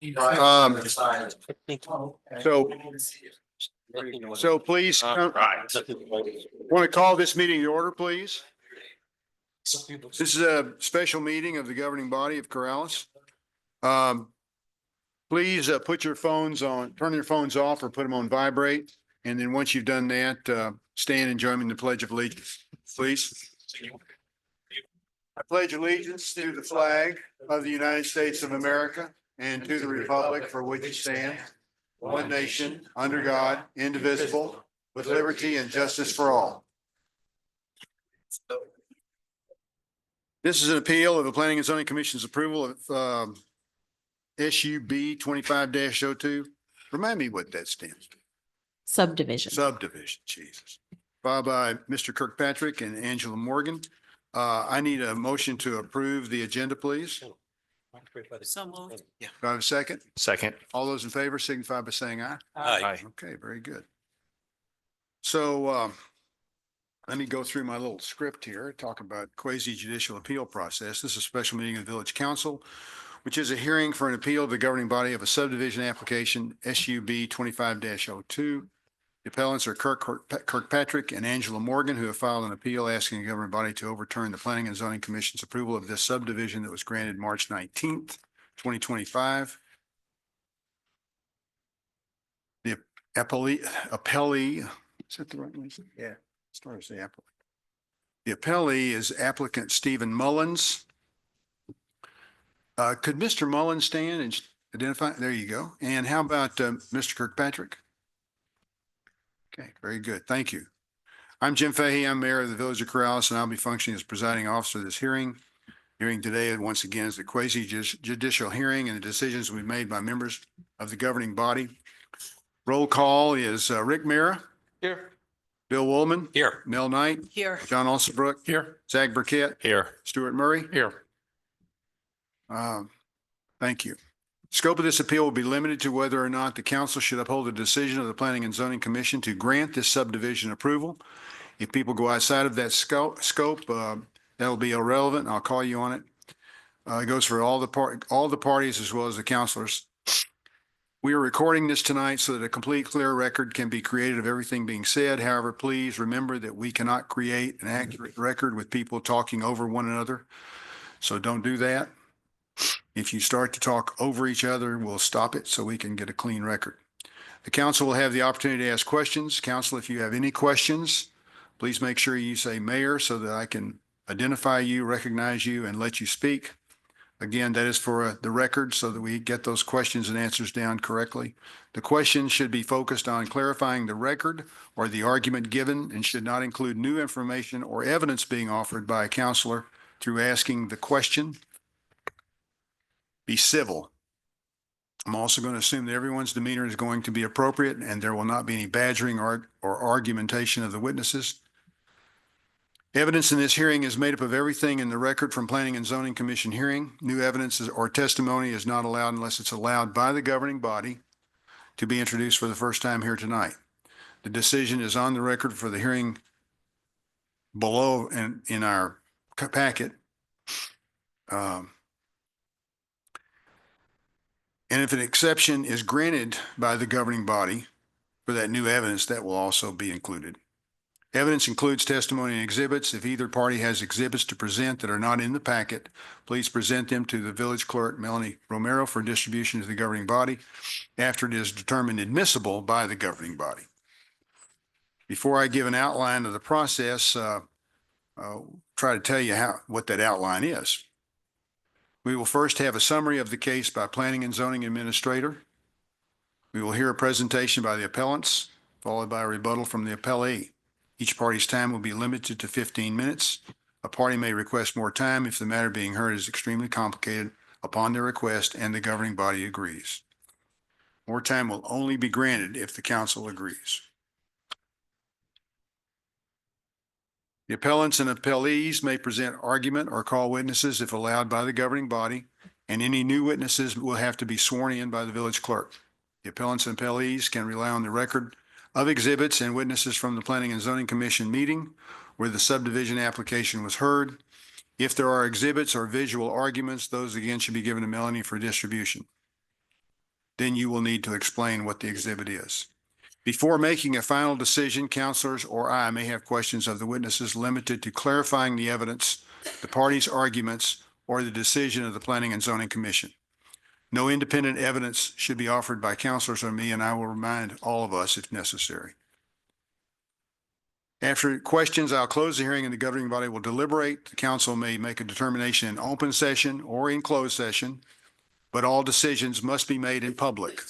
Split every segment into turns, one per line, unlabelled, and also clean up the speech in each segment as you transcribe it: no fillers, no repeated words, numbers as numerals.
So please, want to call this meeting to order, please? This is a special meeting of the governing body of Corrales. Please put your phones on, turn your phones off or put them on vibrate. And then once you've done that, stand and join me in the Pledge of Allegiance, please. I pledge allegiance to the flag of the United States of America and to the republic for which it stands, one nation, under God, indivisible, with liberty and justice for all. This is an appeal of the Planning and Zoning Commission's approval of SUB 25-02. Remind me what that stands for.
Subdivision.
Subdivision, Jesus. Filed by Mr. Kirkpatrick and Angela Morgan. I need a motion to approve the agenda, please.
So moved.
Do I have a second?
Second.
All those in favor signify by saying aye.
Aye.
Okay, very good. So let me go through my little script here, talk about quasi judicial appeal process. This is a special meeting of the Village Council, which is a hearing for an appeal of the governing body of a subdivision application SUB 25-02. The appellants are Kirkpatrick and Angela Morgan, who have filed an appeal asking the governing body to overturn the Planning and Zoning Commission's approval of this subdivision that was granted March 19th, 2025. The appellee, is that the right one? Yeah. Start as the appellee. The appellee is applicant Stephen Mullins. Could Mr. Mullins stand and identify? There you go. And how about Mr. Kirkpatrick? Okay, very good. Thank you. I'm Jim Fahey. I'm mayor of the Village of Corrales, and I'll be functioning as presiding officer of this hearing. Hearing today, once again, is the quasi judicial hearing and the decisions we made by members of the governing body. Roll call is Rick Mira. Here. Bill Woolman.
Here.
Mel Knight.
Here.
John Alsabrook.
Here.
Zach Burkett.
Here.
Stuart Murray.
Here.
Thank you. Scope of this appeal will be limited to whether or not the council should uphold the decision of the Planning and Zoning Commission to grant this subdivision approval. If people go outside of that scope, that'll be irrelevant. I'll call you on it. It goes for all the parties as well as the councilors. We are recording this tonight so that a complete, clear record can be created of everything being said. However, please remember that we cannot create an accurate record with people talking over one another. So don't do that. If you start to talk over each other, we'll stop it so we can get a clean record. The council will have the opportunity to ask questions. Council, if you have any questions, please make sure you say mayor so that I can identify you, recognize you, and let you speak. Again, that is for the record so that we get those questions and answers down correctly. The questions should be focused on clarifying the record or the argument given and should not include new information or evidence being offered by a counselor through asking the question. Be civil. I'm also going to assume that everyone's demeanor is going to be appropriate and there will not be any badgering or argumentation of the witnesses. Evidence in this hearing is made up of everything in the record from Planning and Zoning Commission hearing. New evidence or testimony is not allowed unless it's allowed by the governing body to be introduced for the first time here tonight. The decision is on the record for the hearing below in our packet. And if an exception is granted by the governing body for that new evidence, that will also be included. Evidence includes testimony and exhibits. If either party has exhibits to present that are not in the packet, please present them to the village clerk, Melanie Romero, for distribution to the governing body after it is determined admissible by the governing body. Before I give an outline of the process, I'll try to tell you what that outline is. We will first have a summary of the case by Planning and Zoning Administrator. We will hear a presentation by the appellants, followed by a rebuttal from the appellee. Each party's time will be limited to 15 minutes. A party may request more time if the matter being heard is extremely complicated upon their request and the governing body agrees. More time will only be granted if the council agrees. The appellants and appellees may present argument or call witnesses if allowed by the governing body, and any new witnesses will have to be sworn in by the village clerk. The appellants and appellees can rely on the record of exhibits and witnesses from the Planning and Zoning Commission meeting where the subdivision application was heard. If there are exhibits or visual arguments, those again should be given to Melanie for distribution. then you will need to explain what the exhibit is. Before making a final decision, counselors or I may have questions of the witnesses limited to clarifying the evidence, the parties' arguments, or the decision of the Planning and Zoning Commission. No independent evidence should be offered by counselors or me, and I will remind all of us if necessary. After questions, I'll close the hearing and the governing body will deliberate. The council may make a determination in open session or in closed session, but all decisions must be made in public.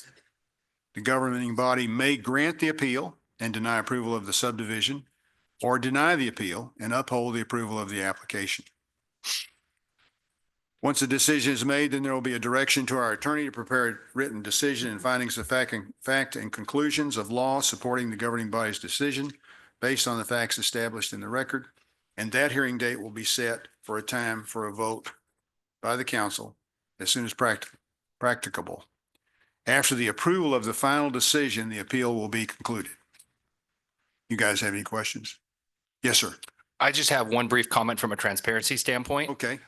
The governing body may grant the appeal and deny approval of the subdivision, or deny the appeal and uphold the approval of the application. Once a decision is made, then there will be a direction to our attorney to prepare a written decision and findings of fact and conclusions of law supporting the governing body's decision based on the facts established in the record. And that hearing date will be set for a time for a vote by the council as soon as practicable. After the approval of the final decision, the appeal will be concluded. You guys have any questions? Yes, sir.
I just have one brief comment from a transparency standpoint.
Okay.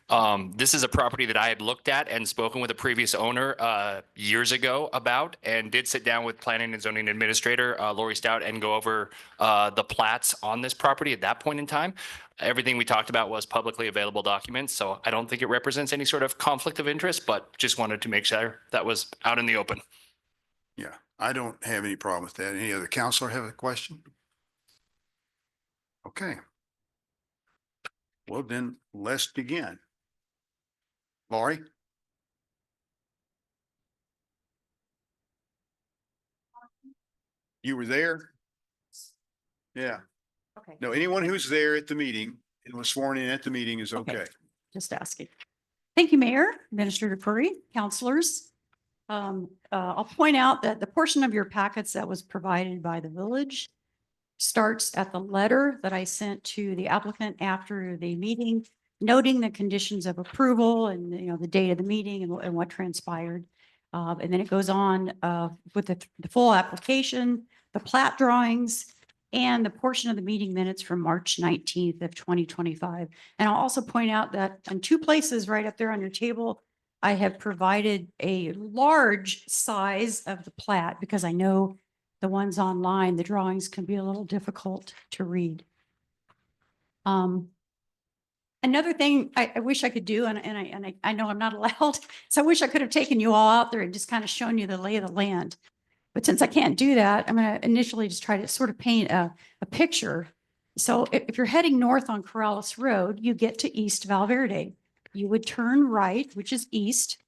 This is a property that I had looked at and spoken with a previous owner years ago about, and did sit down with Planning and Zoning Administrator Lori Stout and go over the plats on this property at that point in time. Everything we talked about was publicly available documents, so I don't think it represents any sort of conflict of interest, but just wanted to make sure that was out in the open.
Yeah, I don't have any problem with that. Any other counselor have a question? Okay. Well, then let's begin. Laurie? You were there? Yeah.
Okay,
No, anyone who's there at the meeting and was sworn in at the meeting is okay.
just asking. Thank you, Mayor, Administrator Curry, counselors. I'll point out that the portion of your packets that was provided by the village starts at the letter that I sent to the applicant after the meeting, noting the conditions of approval and, the date of the meeting and what transpired. And then it goes on with the full application, the plat drawings, and the portion of the meeting minutes from March 19th of 2025. And I'll also point out that in two places right up there on your table, I have provided a large size of the plat because I know the ones online, the drawings can be a little difficult to read. Another thing I wish I could do, and I know I'm not allowed, so I wish I could have taken you all out there and just kind of shown you the lay of the land. But since I can't do that, I'm going to initially just try to sort of paint a picture. So if you're heading north on Corrales Road, you get to East Valverde. You would turn right, which is east.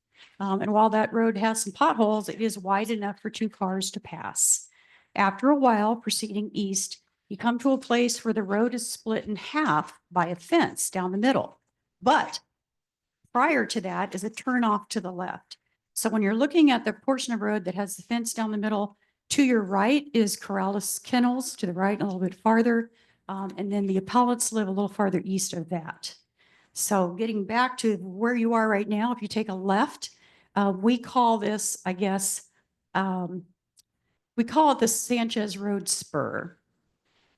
And while that road has some potholes, it is wide enough for two cars to pass. After a while, proceeding east, you come to a place where the road is split in half by a fence down the middle. But prior to that is a turn off to the left. So when you're looking at the portion of road that has the fence down the middle, to your right is Corrales Kennels, to the right a little bit farther. And then the appellates live a little farther east of that. So getting back to where you are right now, if you take a left, we call this, I guess, we call it the Sanchez Road Spur.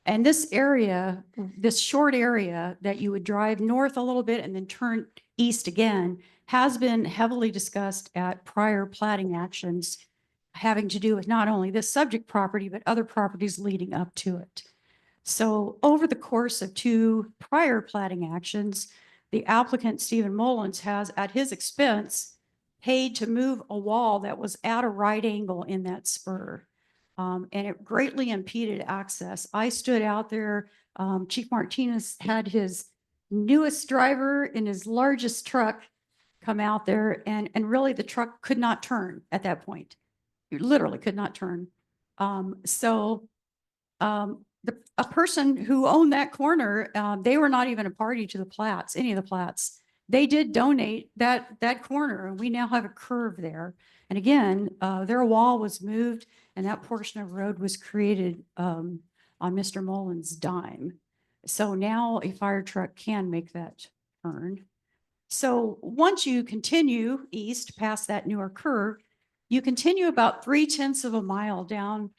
And this area, this short area that you would drive north a little bit and then turn east again, has been heavily discussed at prior platting actions having to do with not only this subject property, but other properties leading up to it. So over the course of two prior platting actions, the applicant, Stephen Mullins, has at his expense paid to move a wall that was at a right angle in that spur. And it greatly impeded access. I stood out there. Chief Martinez had his newest driver in his largest truck come out there, and really the truck could not turn at that point. You literally could not turn. A person who owned that corner, they were not even a party to the plats, any of the plats. They did donate that corner, and we now have a curve there. And again, their wall was moved, and that portion of road was created on Mr. Mullins' dime. So now a fire truck can make that turn. So once you continue east past that newer curve, you continue about 3/10 of a mile down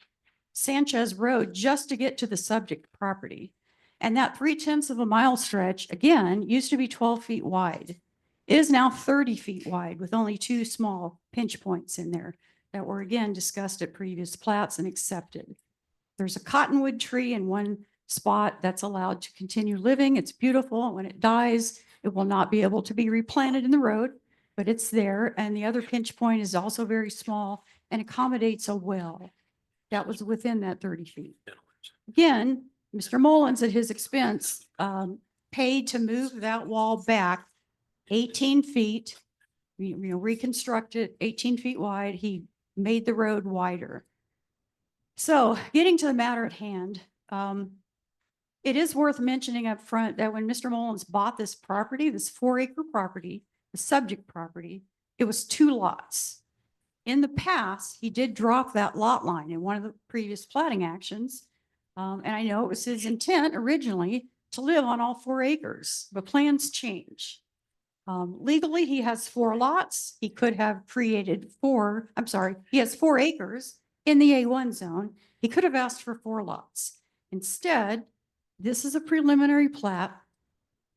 Sanchez Road just to get to the subject property. And that 3/10 of a mile stretch, again, used to be 12 feet wide. It is now 30 feet wide with only two small pinch points in there. that were again discussed at previous plats and accepted. There's a cottonwood tree in one spot that's allowed to continue living. It's beautiful. When it dies, it will not be able to be replanted in the road, but it's there. And the other pinch point is also very small and accommodates a well that was within that 30 feet. Again, Mr. Mullins at his expense paid to move that wall back 18 feet, reconstruct it 18 feet wide. He made the road wider. So getting to the matter at hand, it is worth mentioning up front that when Mr. Mullins bought this property, this 4-acre property, the subject property, it was 2 lots. In the past, he did drop that lot line in one of the previous platting actions. And I know it was his intent originally to live on all 4 acres, but plans change. Legally, he has 4 lots. He could have created he has 4 acres in the A1 zone. He could have asked for 4 lots. Instead, this is a preliminary plat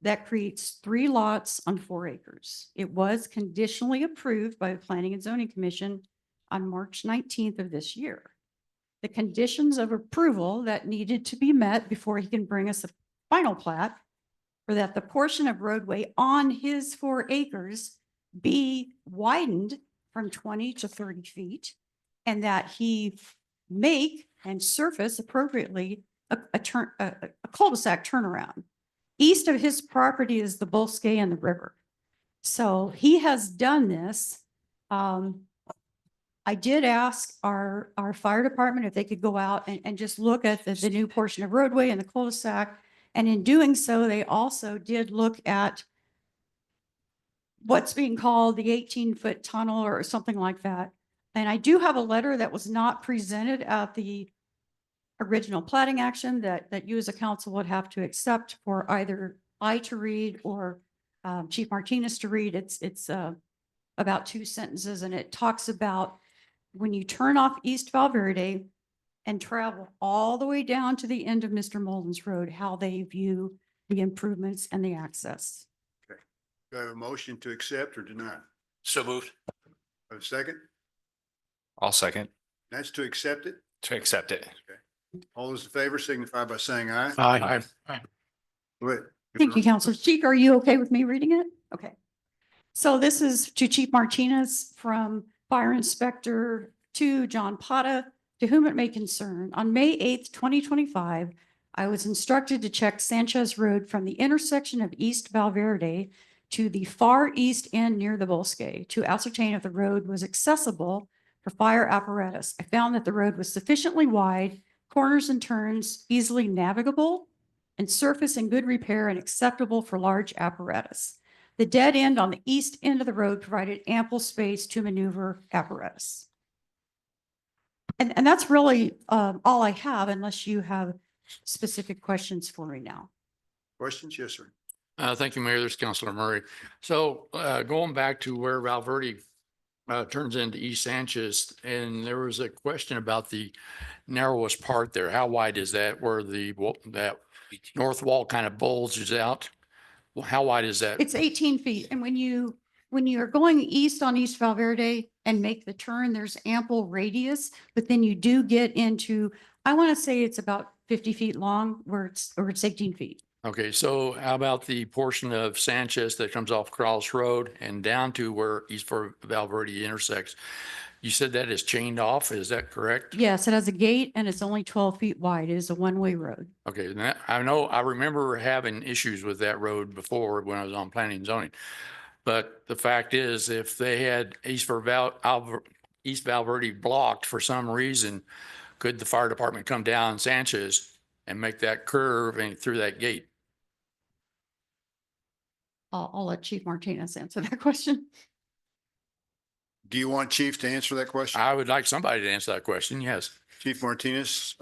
that creates 3 lots on 4 acres. It was conditionally approved by the Planning and Zoning Commission on March 19th of this year. The conditions of approval that needed to be met before he can bring us a final plat were that the portion of roadway on his 4 acres be widened from 20 to 30 feet, and that he make and surface appropriately a cul-de-sac turnaround. East of his property is the Bosque and the river. So he has done this. I did ask our fire department if they could go out and just look at the new portion of roadway and the cul-de-sac. And in doing so, they also did look at what's being called the 18-foot tunnel or something like that. And I do have a letter that was not presented at the original platting action that you as a council would have to accept for either I to read or Chief Martinez to read. It's about 2 sentences, and it talks about when you turn off East Valverde and travel all the way down to the end of Mr. Mullins Road, how they view the improvements and the access.
Okay. Do I have a motion to accept or deny?
So moved.
A second?
I'll second.
That's to accept it.
To accept it.
All those in favor signify by saying aye.
Aye.
Wait.
Thank you, Councilor. Chief, are you okay with me reading it? Okay. So this is to Chief Martinez from Fire Inspector to John Pata, to whom it may concern. On May 8th, 2025, I was instructed to check Sanchez Road from the intersection of East Valverde to the far east end near the Bosque to ascertain if the road was accessible for fire apparatus. I found that the road was sufficiently wide, corners and turns easily navigable, and surface in good repair and acceptable for large apparatus. The dead end on the east end of the road provided ample space to maneuver apparatus. And that's really all I have, unless you have specific questions for me now.
Questions? Yes, sir.
Thank you, Mayor. This is Councilor Murray. So going back to where Valverde turns into East Sanchez, and there was a question about the narrowest part there. How wide is that where that north wall kind of bulges out? Well, how wide is that?
It's 18 feet. And when you're going east on East Valverde and make the turn, there's ample radius, but then you do get into, I want to say it's about 50 feet long where it's 18 feet.
Okay, so how about the portion of Sanchez that comes off Corrales Road and down to where East Valverde intersects? You said that is chained off, is that correct?
Yes, it has a gate and it's only 12 feet wide. It is a one-way road.
Okay, I remember having issues with that road before when I was on planning and zoning. But the fact is, if they had East Valverde blocked for some reason, could the fire department come down Sanchez and make that curve and through that gate?
I'll let Chief Martinez answer that question.
Do you want Chief to answer that question?
I would like somebody to answer that question, yes.
Chief Martinez,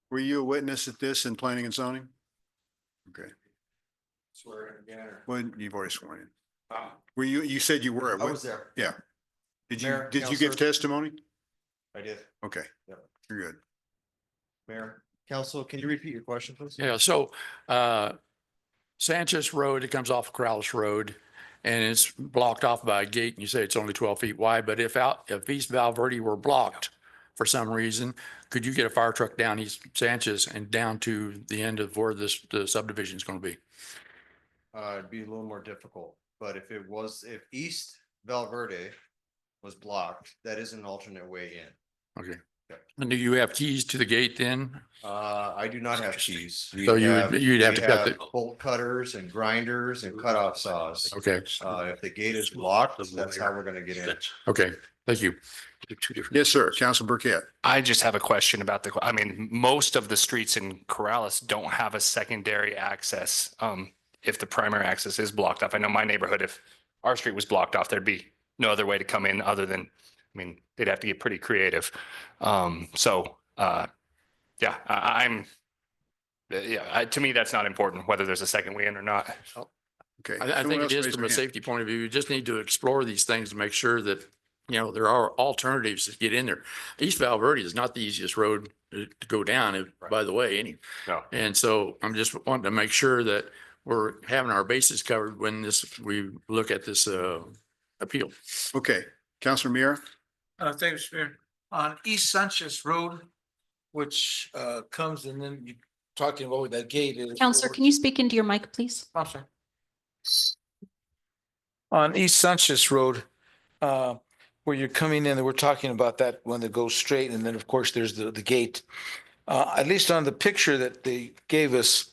were you a witness at this in planning and zoning? Okay.
Swear in again.
Well, you've already sworn in. Were you said you were.
I was there.
Yeah. Did you
Mayor,
give
Counselor.
testimony?
I did.
Okay.
Yep.
You're good.
Mayor, Council, can you repeat your question, please?
Yeah, so Sanchez Road, it comes off Corrales Road, and it's blocked off by a gate and you say it's only 12 feet wide, but if East Valverde were blocked for some reason, could you get a fire truck down East Sanchez and down to the end of where the subdivision is going to be?
It'd be a little more difficult, but if East Valverde was blocked, that is an alternate way in.
Okay. And do you have keys to the gate then?
I do not have keys.
So you'd have to cut the,
Bolt cutters and grinders and cutoff saws.
okay,
If the gate is blocked, that's how we're gonna get in.
okay, thank you.
Yes, sir. Council Burkett.
I just have a question about I mean, most of the streets in Corrales don't have a secondary access. If the primary access is blocked off. I know my neighborhood, if our street was blocked off, there'd be no other way to come in other than, I mean, they'd have to get pretty creative. Yeah, to me, that's not important, whether there's a second way in or not.
Okay.
I
Who
think
else
it is
raised
from
their
a
hand?
safety point of view. You just need to explore these things to make sure that, you know, there are alternatives to get in there. East Valverde is not the easiest road to go down, by the way,
No.
And so I'm just wanting to make sure that we're having our bases covered when we look at this, appeal.
Okay. Councilor Mira.
Thank you, Mr. Mayor. On East Sanchez Road, which comes and then you talking about where that gate is.
Counselor, can you speak into your mic, please?
I'm sorry. On East Sanchez Road, where you're coming in, and we're talking about that one that goes straight, and then of course there's the gate. At least on the picture that they gave us,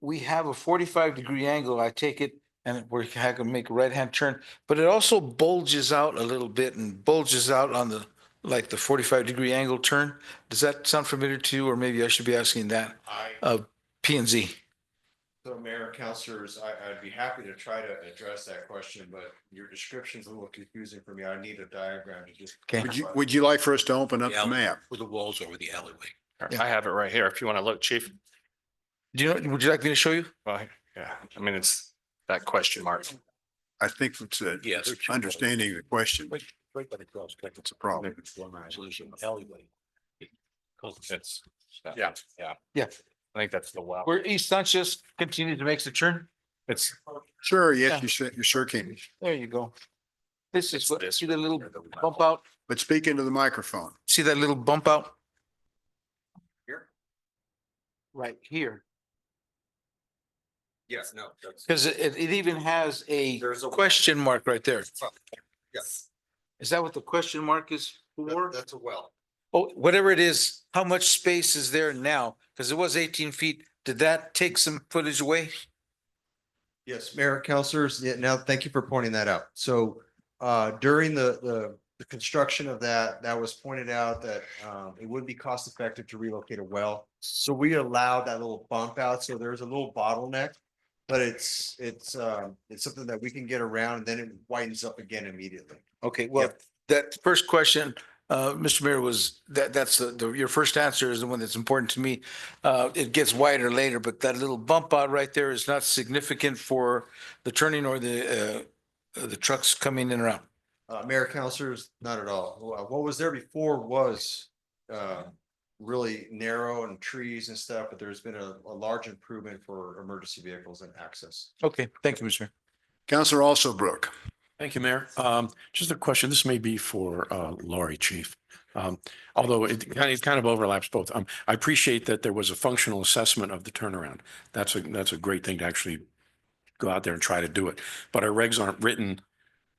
we have a 45-degree angle, I take it, and we're going to make a right-hand turn, but it also bulges out a little bit and bulges out on the 45-degree angle turn. Does that sound familiar to you, or maybe I should be asking that of P and Z?
So Mayor, councilors, I'd be happy to try to address that question, but your description's a little confusing for me. I need a diagram to just.
Okay.
Would you like for us to open up the map?
Where the walls over the alleyway.
I have it right here. If you want to look, chief.
Would you like me to show you?
Well, yeah, I mean, it's that question mark.
I think it's
Yeah, they're two
understanding the question.
Right by the cross.
It's a problem.
Solution alleyway.
It's,
Yeah.
I think that's the well.
Where East Sanchez continues to make the turn?
It's,
Sure,
Yeah.
yes, you sure can.
There you go. This is
It's
what,
this
see the little
or the
bump out?
But speak into the microphone.
See that little bump out?
Here?
Right here.
Yes, no.
Because it even has a
There's a-
question mark right there.
Yes,
Is that what the question mark is for?
that's a well.
Oh, whatever it is, how much space is there now? Because it was 18 feet. Did that take some footage away?
Yes, Mayor, councilors, yeah, now, thank you for pointing that out. So during the construction of that was pointed out that it would be cost effective to relocate a well. So we allowed that little bump out, so there's a little bottleneck. But it's something that we can get around, and then it widens up again immediately.
Okay, well, that first question, Mr. Mayor, was that's your first answer is the one that's important to me. It gets wider later, but that little bump out right there is not significant for the turning or the trucks coming in and out.
Mayor, councilors, not at all. What was there before was really narrow and trees and stuff, but there's been a large improvement for emergency vehicles and access.
Okay, thank you, Mr. Mayor.
Counselor Alsobrook.
Thank you, Mayor. Just a question. This may be for Laurie, Chief. Although it kind of overlaps both. I appreciate that there was a functional assessment of the turnaround. That's a great thing to actually go out there and try to do it. But our regs aren't written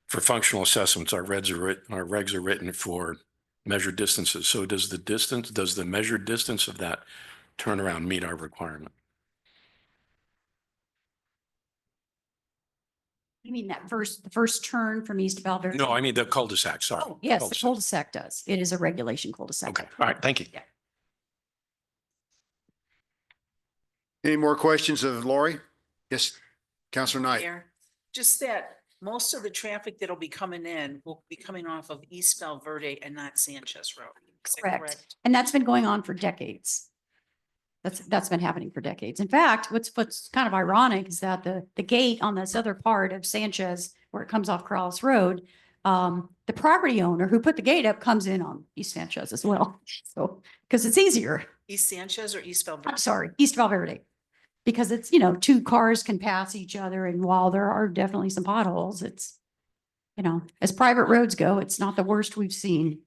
for functional assessments. Our regs are written for measured distances. So does the measured distance of that turnaround meet our requirement?
You mean the first turn from East Valverde?
No, I mean the cul-de-sac, sorry.
Oh, yes, the
Cul-de-sac.
cul-de-sac does. It is a regulation cul-de-sac.
Okay, all right, thank you.
Any more questions of Lori? Yes, Counselor Knight.
Mayor, just that most of the traffic that'll be coming in will be coming off of East Valverde and not Sanchez Road. Is that
Correct. And that's been going on for decades. That's been happening for decades. In fact, what's kind of ironic is that the gate on this other part of Sanchez, where it comes off Corrales Road, the property owner who put the gate up comes in on East Sanchez as well. So, because it's easier.
East Sanchez or East
I'm
Valverde?
sorry, East Valverde. because it's, you know, two cars can pass each other, and while there are definitely some potholes, it's, you know, as private roads go, it's not the worst we've seen.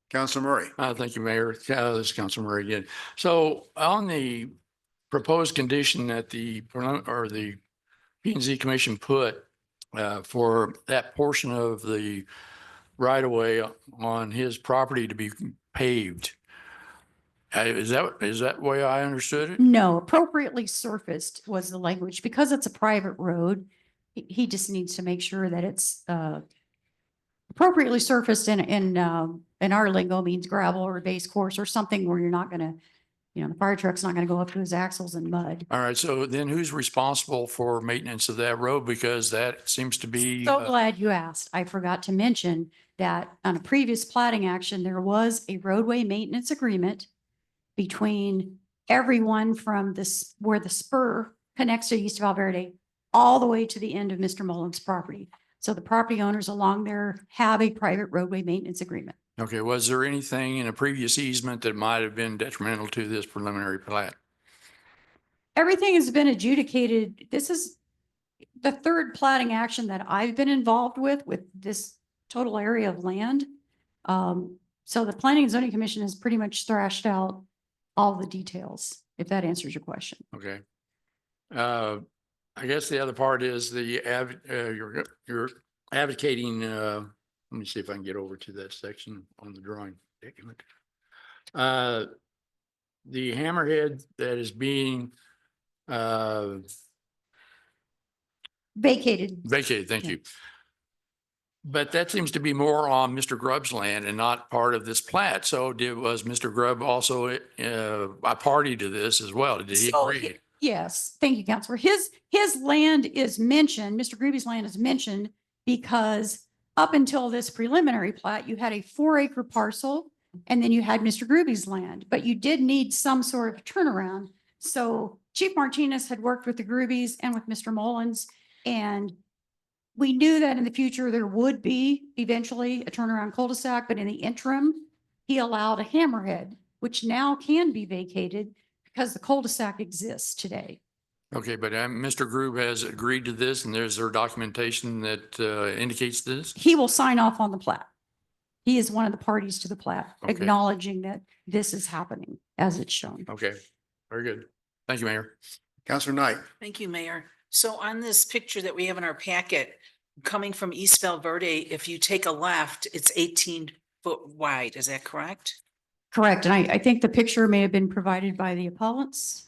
Counselor Murray.
Thank you, Mayor. This is Council Murray again. So on the proposed condition that the P and Z Commission put for that portion of the right of way on his property to be paved. Is that the way I understood it?
No, appropriately surfaced was the language, because it's a private road. He just needs to make sure that it's appropriately surfaced in our lingo means gravel or base course or something where you're not gonna, you know, the fire truck's not gonna go up to his axles in mud.
All right, so then who's responsible for maintenance of that road? Because that seems to be.
So glad you asked. I forgot to mention that on a previous plating action, there was a roadway maintenance agreement between everyone from this, where the spur connects to East Valverde, all the way to the end of Mr. Mullins' property. So the property owners along there have a private roadway maintenance agreement.
Okay, was there anything in a previous easement that might have been detrimental to this preliminary plat?
Everything has been adjudicated. This is the third plating action that I've been involved with this total area of land. So the Planning and Zoning Commission has pretty much thrashed out all the details, if that answers your question.
Okay. I guess the other part is you're advocating, let me see if I can get over to that section on the drawing document. The hammerhead that is being
Vacated.
vacated, thank
Yeah.
you. But that seems to be more on Mr. Grubb's land and not part of this plat. So was Mr. Grubb also a party to this as well? Did he
So,
agree?
Yes, thank you, Counselor. His land is mentioned, Mr. Groovy's land is mentioned because up until this preliminary plat, you had a 4-acre parcel and then you had Mr. Groovy's land, but you did need some sort of turnaround. So Chief Martinez had worked with the Groovies and with Mr. Mullins, and we knew that in the future there would be eventually a turnaround cul-de-sac, but in the interim, he allowed a hammerhead, which now can be vacated because the cul-de-sac exists today.
Okay, but Mr. Groove has agreed to this and there's their documentation that indicates this?
He will sign off on the plat. He is one of the parties to the plat,
Okay.
acknowledging that this is happening as it's shown.
Okay, very good. Thank you, Mayor.
Counselor Knight.
Thank you, Mayor. So on this picture that we have in our packet, coming from East Valverde, if you take a left, it's 18-foot wide. Is that correct?
Correct. And I think the picture may have been provided by the appellants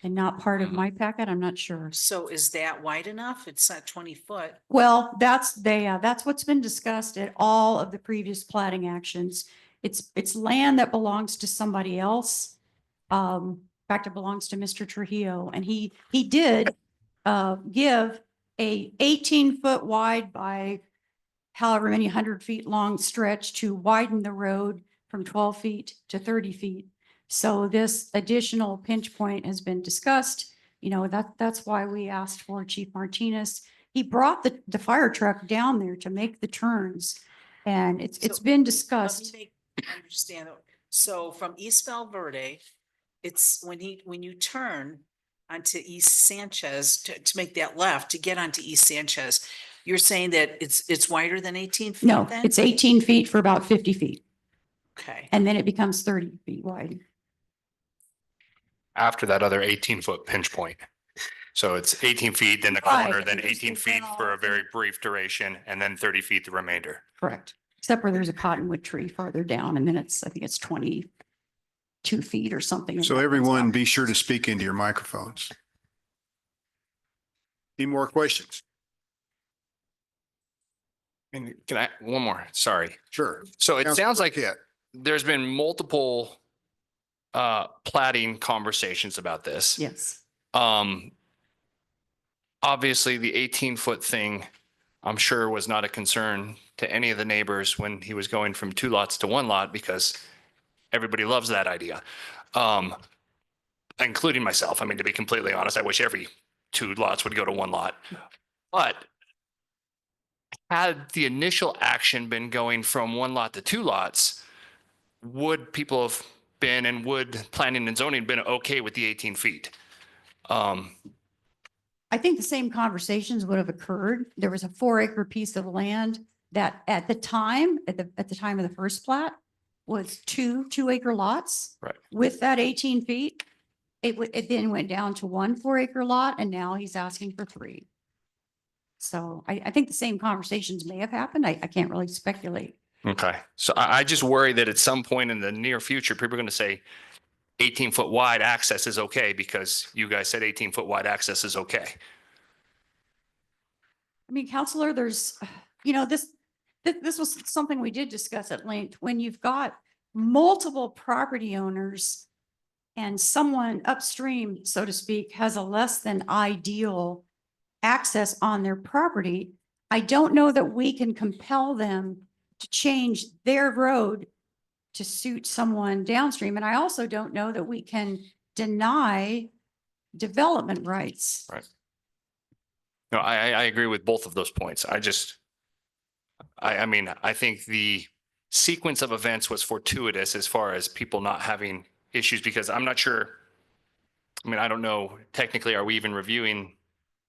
and not part of my packet. I'm not sure.
So is that wide enough? It's not 20 foot.
Well, that's what's been discussed at all of the previous plating actions. It's land that belongs to somebody else. In fact, it belongs to Mr. Trujillo, and he did give a 18-foot wide by however many 100 feet long stretch to widen the road from 12 feet to 30 feet. So this additional pinch point has been discussed. You know, that's why we asked for Chief Martinez. He brought the fire truck down there to make the turns, and it's
So,
been
Let
discussed.
me understand. So from East Valverde, it's when you turn onto East Sanchez to make that left to get onto East Sanchez, you're saying that it's wider than 18 feet
No,
then?
it's 18 feet for about 50 feet,
Okay.
and then it becomes 30 feet wide.
After that other 18-foot pinch point. So it's 18 feet, then the
Right.
corner, then
There's
18
the
feet for a
well.
very brief duration, and then 30 feet the remainder.
Correct. Except where there's a cottonwood tree farther down, and then I think it's 22 feet or something.
So everyone be sure to speak into your microphones. Any more questions?
And can I, one more, sorry.
Sure.
So it
Counselor
sounds like
Paquette.
there's been multiple plating conversations about this.
Yes.
Obviously, the 18-foot thing, I'm sure was not a concern to any of the neighbors when he was going from 2 lots to 1 lot, because everybody loves that idea. Including myself. I mean, to be completely honest, I wish every 2 lots would go to 1 lot. But had the initial action been going from 1 lot to 2 lots, would people have been and would planning and zoning been okay with the 18 feet?
I think the same conversations would have occurred. There was a 4-acre piece of land that at the time, at the time of the first plat, was 2-acre lots.
Right.
With that 18 feet, it then went down to 1 4-acre lot, and now he's asking for 3. So I think the same conversations may have happened. I can't really speculate.
Okay, so I just worry that at some point in the near future, people are going to say 18-foot wide access is okay because you guys said 18-foot wide access is okay.
I mean, Counselor, there's, this was something we did discuss at length. When you've got multiple property owners and someone upstream, so to speak, has a less than ideal access on their property, I don't know that we can compel them to change their road to suit someone downstream. And I also don't know that we can deny development rights.
Right. No, I agree with both of those points. I mean, I think the sequence of events was fortuitous as far as people not having issues, because I'm not sure. I mean, I don't know, technically, are we even reviewing?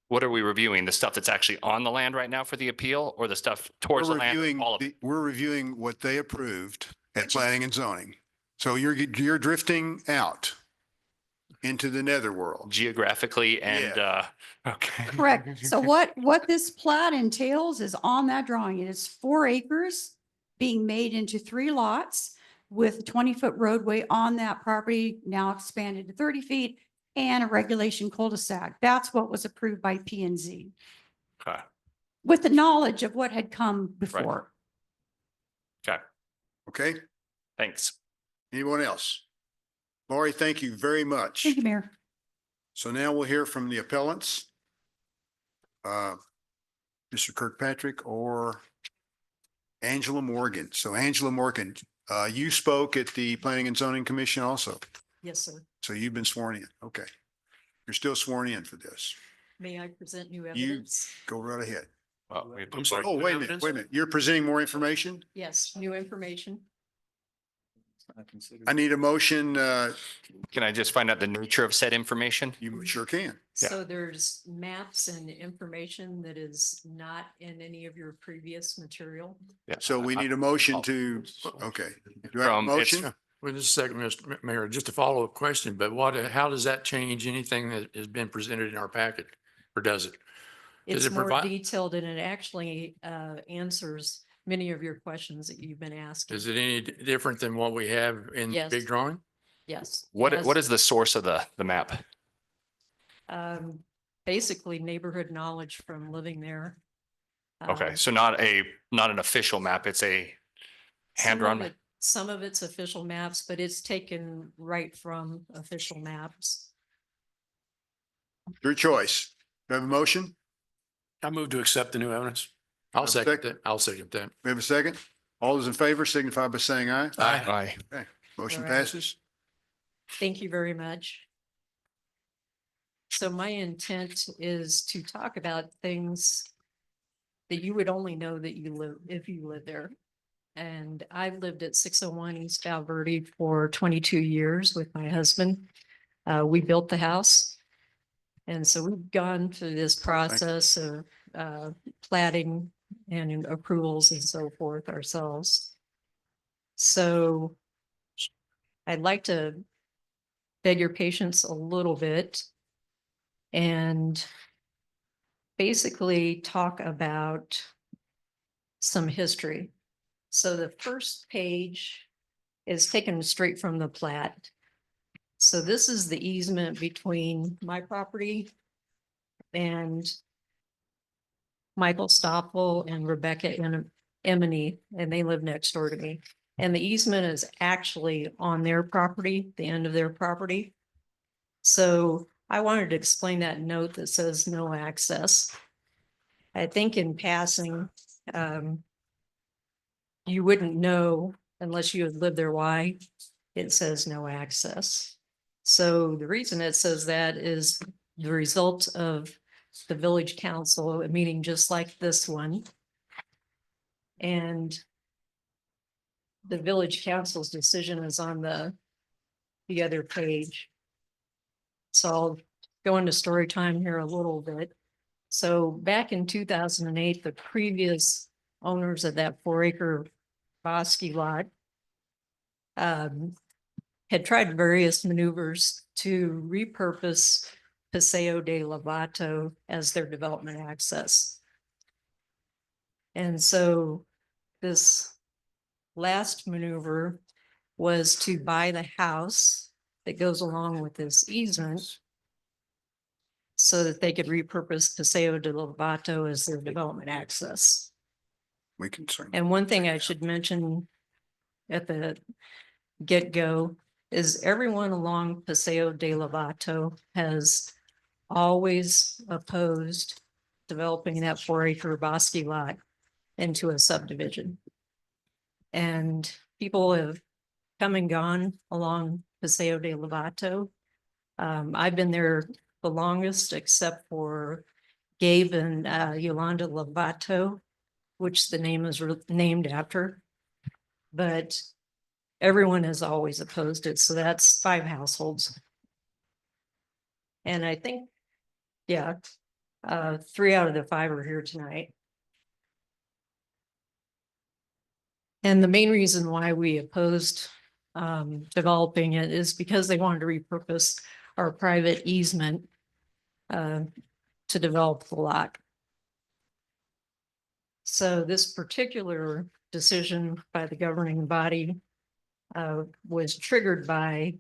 What are we reviewing? The stuff that's actually on the land right now for the appeal, or the stuff towards the land? All of it.
We're reviewing what they approved at planning and zoning. So you're drifting out into the netherworld.
Geographically and, okay.
Correct. So what this plat entails is on that drawing. It is 4 acres being made into 3 lots with a 20-foot roadway on that property, now expanded to 30 feet, and a regulation cul-de-sac. That's what was approved by P and Z
Okay.
with the knowledge of what had come before.
Okay.
Okay?
Thanks.
Anyone else? Lori, thank you very much.
Thank you, Mayor.
So now we'll hear from the appellants. Mr. Kirkpatrick or Angela Morgan. So Angela Morgan, you spoke at the Planning and Zoning Commission also.
Yes, sir.
So you've been sworn in. Okay. You're still sworn in for this.
May I present new
You-
evidence?
Go right ahead.
Well,
I'm sorry.
Oh, wait a minute, wait a minute. You're presenting more information?
Yes, new information.
I need a motion.
Can I just find out the nature of said information?
You sure can.
Yeah.
So there's maps and information that is not in any of your previous material.
Yeah.
So we need a motion to, okay. Do I have a
From- it's-
motion?
Well, just a second, Mr. Mayor, just a follow-up question, but how does that change anything that has been presented in our packet? Or does it? Does
It's
it
more
provide-
detailed and it actually answers many of your questions that you've been asking.
Is it any different than what we have in the
Yes.
big drawing?
Yes.
What
Yes.
is the source of the map?
Basically neighborhood knowledge from living there.
Okay,
Um,
so not an official map. It's a hand-drawn.
Some of it's official maps, but it's taken right from official maps.
Your choice. Do I have a motion?
I move to accept the new evidence.
I'll
I'll
second
sec-
that. I'll second that.
We have a second? All those in favor signify by saying aye.
Aye.
Motion
All right.
passes.
Thank you very much. So my intent is to talk about things that you would only know that you live, if you live there. And I've lived at 601 East Val Verde for 22 years with my husband. We built the house. And so we've gone through this process of platting and approvals and so forth ourselves. So I'd like to beg your patience a little bit and basically talk about some history. So the first page is taken straight from the plat. So this is the easement between my property and Michael Stoffel and Rebecca Emily, and they live next door to me. And the easement is actually on their property, the end of their property. So I wanted to explain that note that says no access. I think in passing, you wouldn't know unless you had lived there why it says no access. So the reason it says that is the result of the village council, a meeting just like this one. And the village council's decision is on the the other page. So I'll go into story time here a little bit. So back in 2008, the previous owners of that 4-acre Bosque lot had tried various maneuvers to repurpose Paseo de Lovato as their development access. And so this last maneuver was to buy the house that goes along with this easement so that they could repurpose Paseo de Lovato as their development access.
We can certainly.
And one thing I should mention at the get-go is everyone along Paseo de Lovato has always opposed developing that 4-acre Bosque lot into a subdivision. And people have come and gone along Paseo de Lovato. I've been there the longest, except for Gabe and Yolanda Lovato, which the name is named after. But everyone has always opposed it, so that's 5 households. And I think, yeah, 3 out of the 5 are here tonight. And the main reason why we opposed developing it is because they wanted to repurpose our private easement to develop the lot. So this particular decision by the governing body was triggered by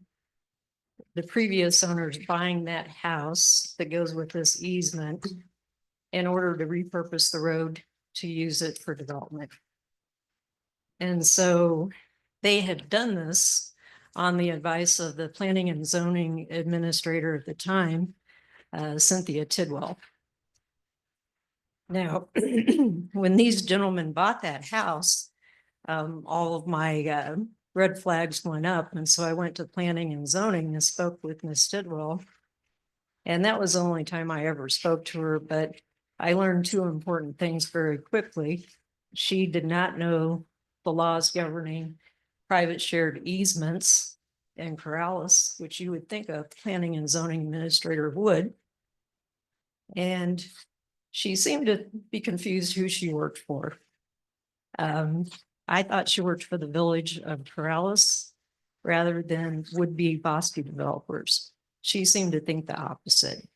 the previous owners buying that house that goes with this easement in order to repurpose the road to use it for development. And so they had done this on the advice of the planning and zoning administrator at the time, Cynthia Tidwell. Now, when these gentlemen bought that house, all of my red flags went up. And so I went to planning and zoning and spoke with Ms. Tidwell. And that was the only time I ever spoke to her, but I learned 2 important things very quickly. She did not know the laws governing private shared easements and corrales, which you would think a planning and zoning administrator would. And she seemed to be confused who she worked for. I thought she worked for the village of Corrales rather than would-be Bosque developers. She seemed to think the opposite.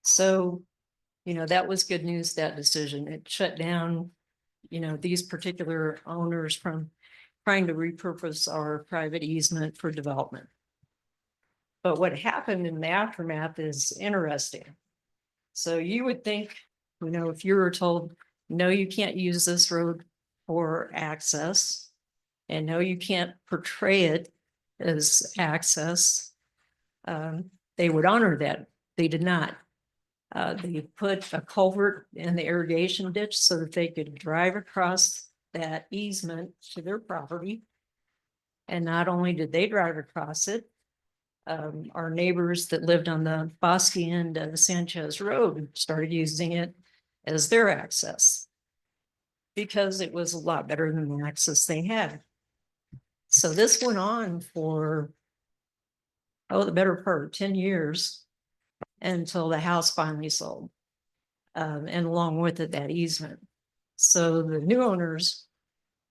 So, that was good news, that decision. It shut down, these particular owners from trying to repurpose our private easement for development. But what happened in the aftermath is interesting. So you would think, if you were told, no, you can't use this road for access, and no, you can't portray it as access, they would honor that. They did not. They put a culvert in the irrigation ditch so that they could drive across that easement to their property. And not only did they drive across it, our neighbors that lived on the Bosque end of Sanchez Road started using it as their access because it was a lot better than the access they had. So this went on for, the better part of 10 years until the house finally sold. And along with it, that easement. So the new owners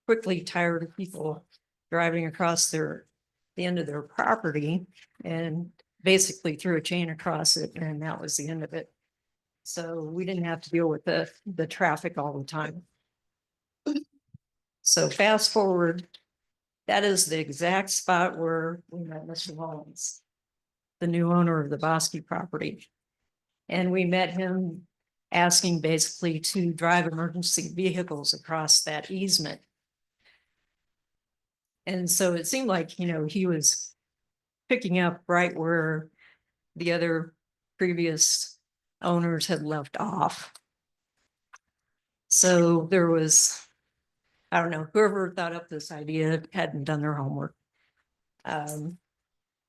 quickly tired of people driving across the end of their property and basically threw a chain across it, and that was the end of it. So we didn't have to deal with the traffic all the time. So fast forward, that is the exact spot where we met Mr. Mullins, the new owner of the Bosque property. And we met him asking basically to drive emergency vehicles across that easement. And so it seemed like, he was picking up right where the other previous owners had left off. So there was, I don't know, whoever thought up this idea hadn't done their homework.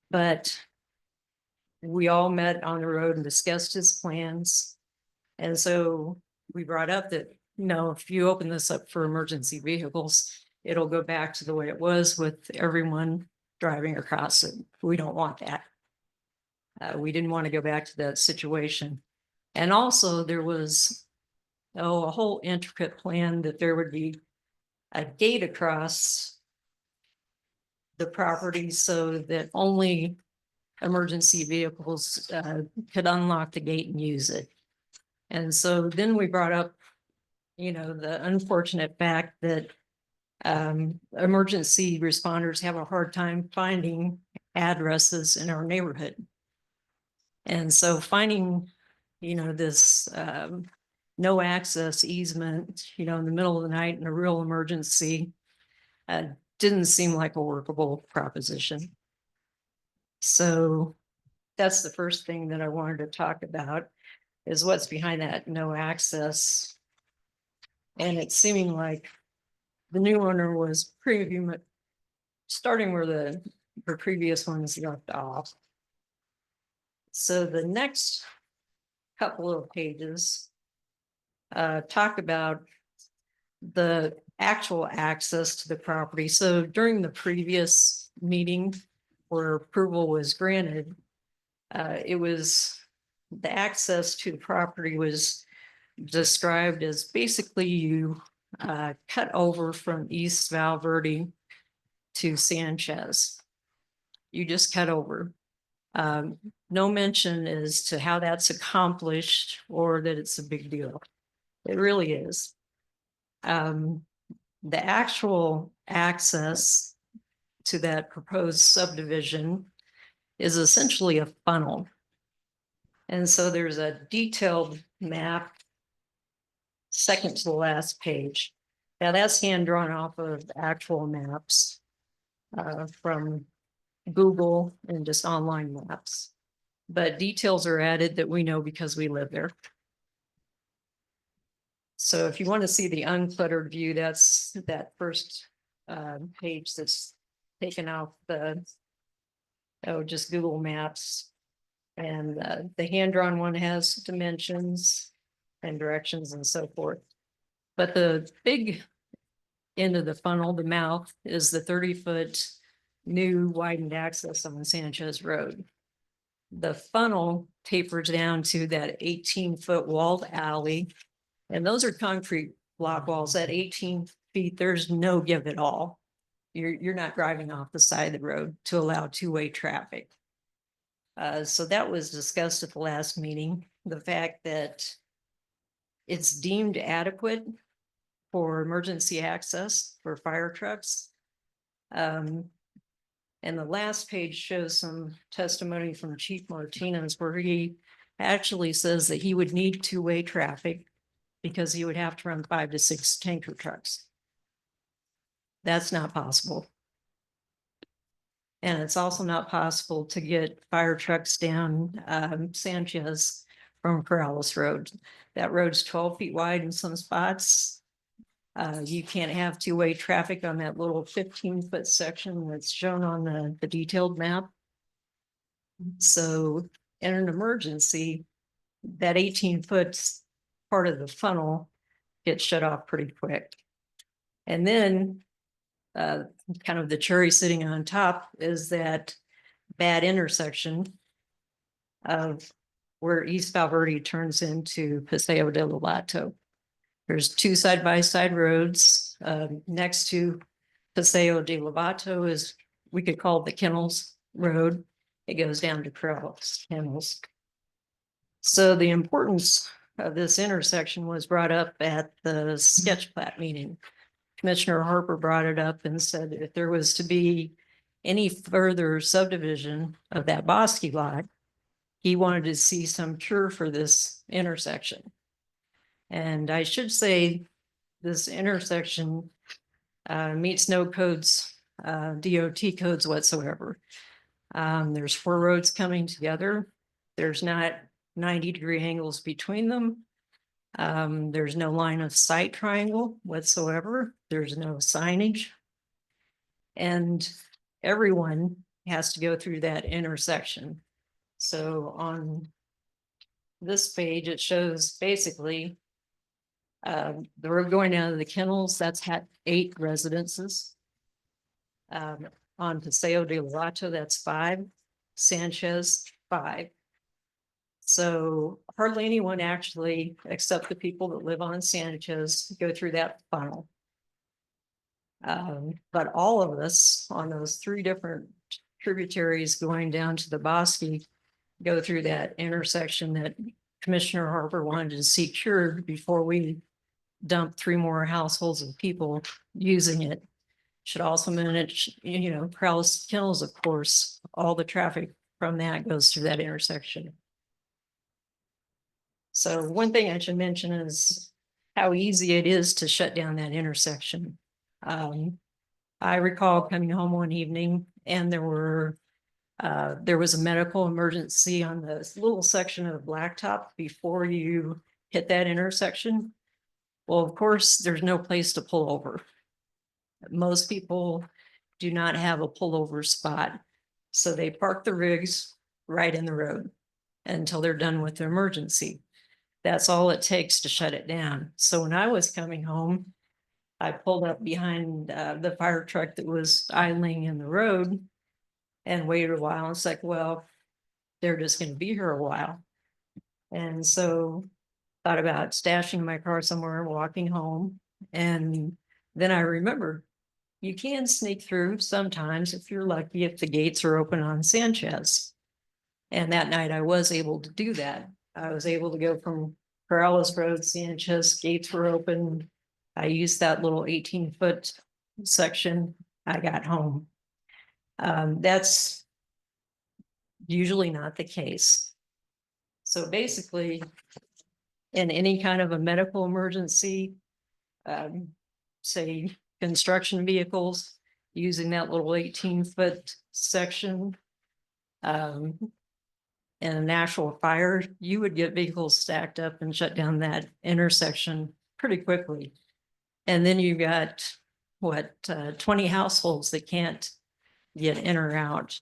But we all met on the road and discussed his plans. And so we brought up that, if you open this up for emergency vehicles, it'll go back to the way it was with everyone driving across it. We don't want that. We didn't want to go back to that situation. And also there was, a whole intricate plan that there would be a gate across the property so that only emergency vehicles could unlock the gate and use it. And so then we brought up, the unfortunate fact that emergency responders have a hard time finding addresses in our neighborhood. And so finding, this no access easement, in the middle of the night in a real emergency didn't seem like a workable proposition. So that's the first thing that I wanted to talk about is what's behind that no access. And it's seeming like the new owner was pretty much starting where the previous ones left off. So the next couple of pages talk about the actual access to the property. So during the previous meeting where approval was granted, it was the access to the property was described as basically you cut over from East Val Verde to Sanchez. You just cut over. No mention as to how that's accomplished or that it's a big deal. It really is. The actual access to that proposed subdivision is essentially a funnel. And so there's a detailed map, second to the last page. Now that's hand drawn off of actual maps from Google and just online maps. But details are added that we know because we live there. So if you want to see the uncluttered view, that's that first page that's taken off the, just Google Maps. And the hand-drawn one has dimensions and directions and so forth. But the big end of the funnel, the mouth, is the 30-foot new widened access on Sanchez Road. The funnel tapers down to that 18-foot walled alley. And those are concrete block walls at 18 feet. There's no give at all. You're not driving off the side of the road to allow two-way traffic. So that was discussed at the last meeting. The fact that it's deemed adequate for emergency access for fire trucks. And the last page shows some testimony from Chief Martinez where he actually says that he would need two-way traffic because he would have to run 5 to 6 tanker trucks. That's not possible. And it's also not possible to get fire trucks down Sanchez from Corrales Road. That road's 12 feet wide in some spots. You can't have two-way traffic on that little 15-foot section that's shown on the detailed map. So in an emergency, that 18-foot part of the funnel gets shut off pretty quick. And then kind of the cherry sitting on top is that bad intersection of where East Val Verde turns into Paseo de Lobato. There's 2 side-by-side roads next to Paseo de Lobato is, we could call it the Kennels Road. It goes down to Corrales Kennels. So the importance of this intersection was brought up at the sketch plat meeting. Commissioner Harper brought it up and said if there was to be any further subdivision of that Bosque lot, he wanted to see some cure for this intersection. And I should say this intersection meets no codes, DOT codes whatsoever. There's 4 roads coming together. There's not 90-degree angles between them. There's no line of sight triangle whatsoever. There's no signage. And everyone has to go through that intersection. So on this page, it shows basically the road going down to the Kennels, that's had 8 residences. On Paseo de Lorato, that's 5. Sanchez, 5. So hardly anyone actually, except the people that live on Sanchez, go through that funnel. But all of us on those 3 different tributaries going down to the Bosque go through that intersection that Commissioner Harper wanted to see cured before we dump 3 more households of people using it. Should also manage, Krause Kills, of course, all the traffic from that goes through that intersection. So one thing I should mention is how easy it is to shut down that intersection. I recall coming home one evening and there was a medical emergency on this little section of blacktop before you hit that intersection. Well, of course, there's no place to pull over. Most people do not have a pullover spot. So they park the rigs right in the road until they're done with the emergency. That's all it takes to shut it down. So when I was coming home, I pulled up behind the fire truck that was idling in the road and waited a while. It's like, well, they're just going to be here a while. And so thought about stashing my car somewhere, walking home. And then I remembered you can sneak through sometimes if you're lucky, if the gates are open on Sanchez. And that night I was able to do that. I was able to go from Corrales Road, Sanchez, gates were open. I used that little 18-foot section. I got home. That's usually not the case. So basically, in any kind of a medical emergency, say construction vehicles using that little 18-foot section, and a natural fire, you would get vehicles stacked up and shut down that intersection pretty quickly. And then you got 20 households that can't get in or out.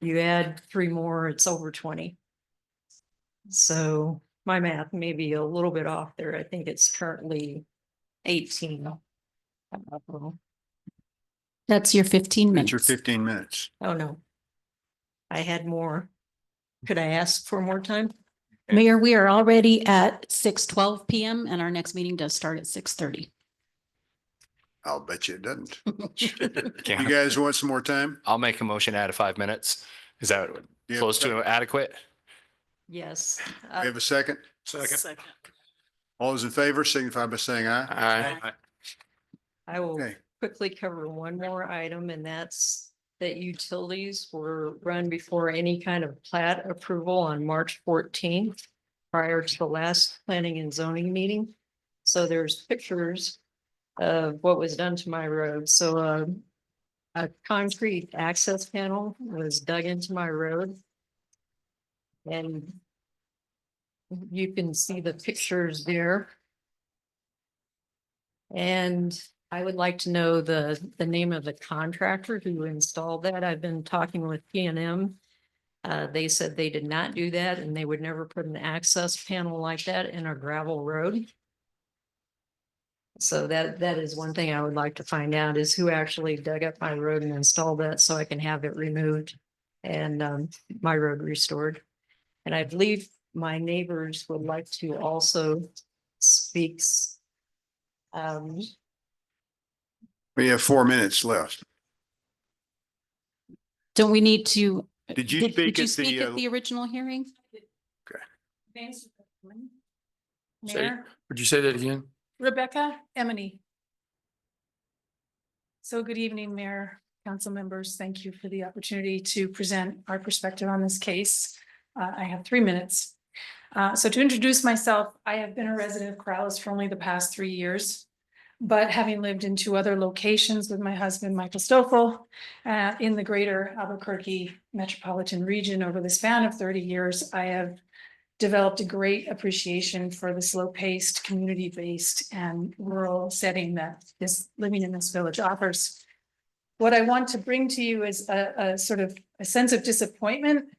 You add 3 more, it's over 20. So my math may be a little bit off there. I think it's currently 18.
That's your 15
That's your
minutes.
15 minutes.
Oh, no. I had more. Could I ask for more time?
Mayor, we are already at 6:12 PM and our next meeting does start at 6:30.
I'll bet you it doesn't.
Can't-
You guys want some more time?
I'll make a motion to add 5 minutes. Is that
Yeah.
close to adequate?
Yes.
We have a second?
Second.
All those in favor signify by saying aye.
Aye.
I will
Okay.
quickly cover one more item, and that's that utilities were run before any kind of plat approval on March 14th, prior to the last planning and zoning meeting. So there's pictures of what was done to my road. So a concrete access panel was dug into my road. And you can see the pictures there. And I would like to know the name of the contractor who installed that. I've been talking with P&M. They said they did not do that and they would never put an access panel like that in a gravel road. So that is one thing I would like to find out is who actually dug up my road and installed that so I can have it removed and my road restored. And I believe my neighbors would like to also speak.
We have 4 minutes left.
Don't we need to?
Did you speak
you
at
speak
the,
at the original hearing?
Mayor,
Would you say that again?
Rebecca Emily. So good evening, Mayor, council members. Thank you for the opportunity to present our perspective on this case. I have 3 minutes. So to introduce myself, I have been a resident of Corrales for only the past 3 years. But having lived in 2 other locations with my husband, Michael Stoffel, in the greater Albuquerque metropolitan region over the span of 30 years, I have developed a great appreciation for the slow-paced, community-based and rural setting that this living in this village offers. What I want to bring to you is a sort of a sense of disappointment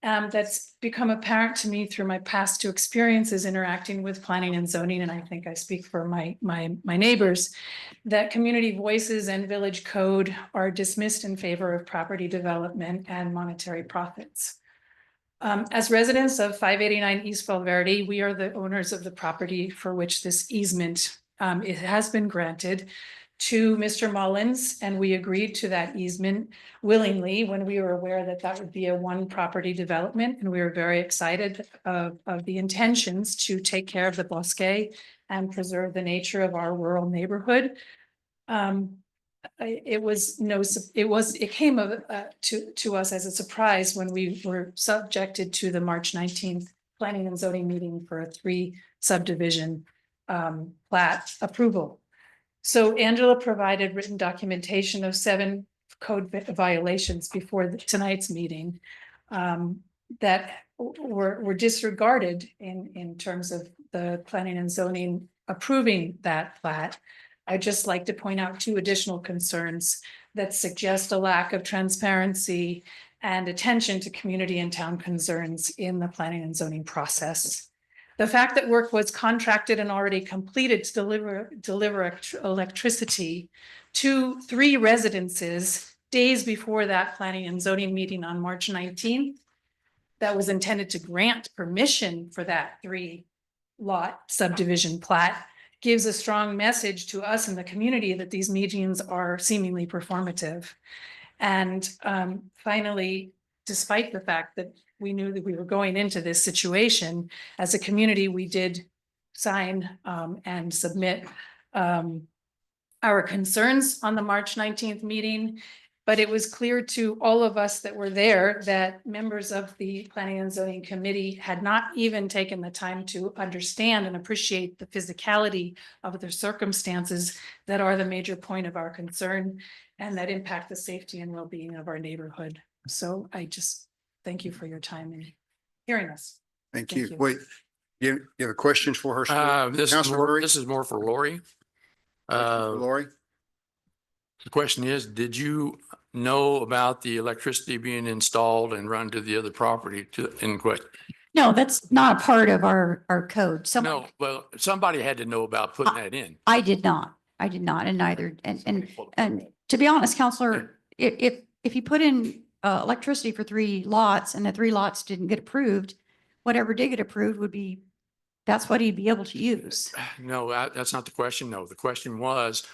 that's become apparent to me through my past two experiences interacting with planning and zoning, and I think I speak for my neighbors, that community voices and village code are dismissed in favor of property development and monetary profits. As residents of 589 East Valverde, we are the owners of the property for which this easement it has been granted to Mr. Mullins, and we agreed to that easement willingly when we were aware that that would be a one property development, and we were very excited of the intentions to take care of the bosque and preserve the nature of our rural neighborhood. It came to us as a surprise when we were subjected to the March 19th planning and zoning meeting for a 3 subdivision plat approval. So Angela provided written documentation of 7 code violations before tonight's meeting that were disregarded in terms of the planning and zoning approving that plat. I'd just like to point out 2 additional concerns that suggest a lack of transparency and attention to community and town concerns in the planning and zoning process. The fact that work was contracted and already completed to deliver electricity to 3 residences days before that planning and zoning meeting on March 19th, that was intended to grant permission for that 3-lot subdivision plat, gives a strong message to us in the community that these meetings are seemingly performative. And finally, despite the fact that we knew that we were going into this situation, as a community, we did sign and submit our concerns on the March 19th meeting. But it was clear to all of us that were there that members of the Planning and Zoning Committee had not even taken the time to understand and appreciate the physicality of the circumstances that are the major point of our concern and that impact the safety and well-being of our neighborhood. So I just thank you for your time in hearing us.
Thank
Thank
you.
you.
Wait, you have a question for her? Councilor Murray?
This is more for Lori.
Lori?
The question is, did you know about the electricity being installed and run to the other property in question?
No, that's not a part of our code.
No, well, somebody had to know about putting that in.
I did not, and neither, and to be honest, Counselor, if you put in electricity for 3 lots and the 3 lots didn't get approved, whatever did get approved would be, that's what he'd be able to use.
No, that's not the question. No, the question was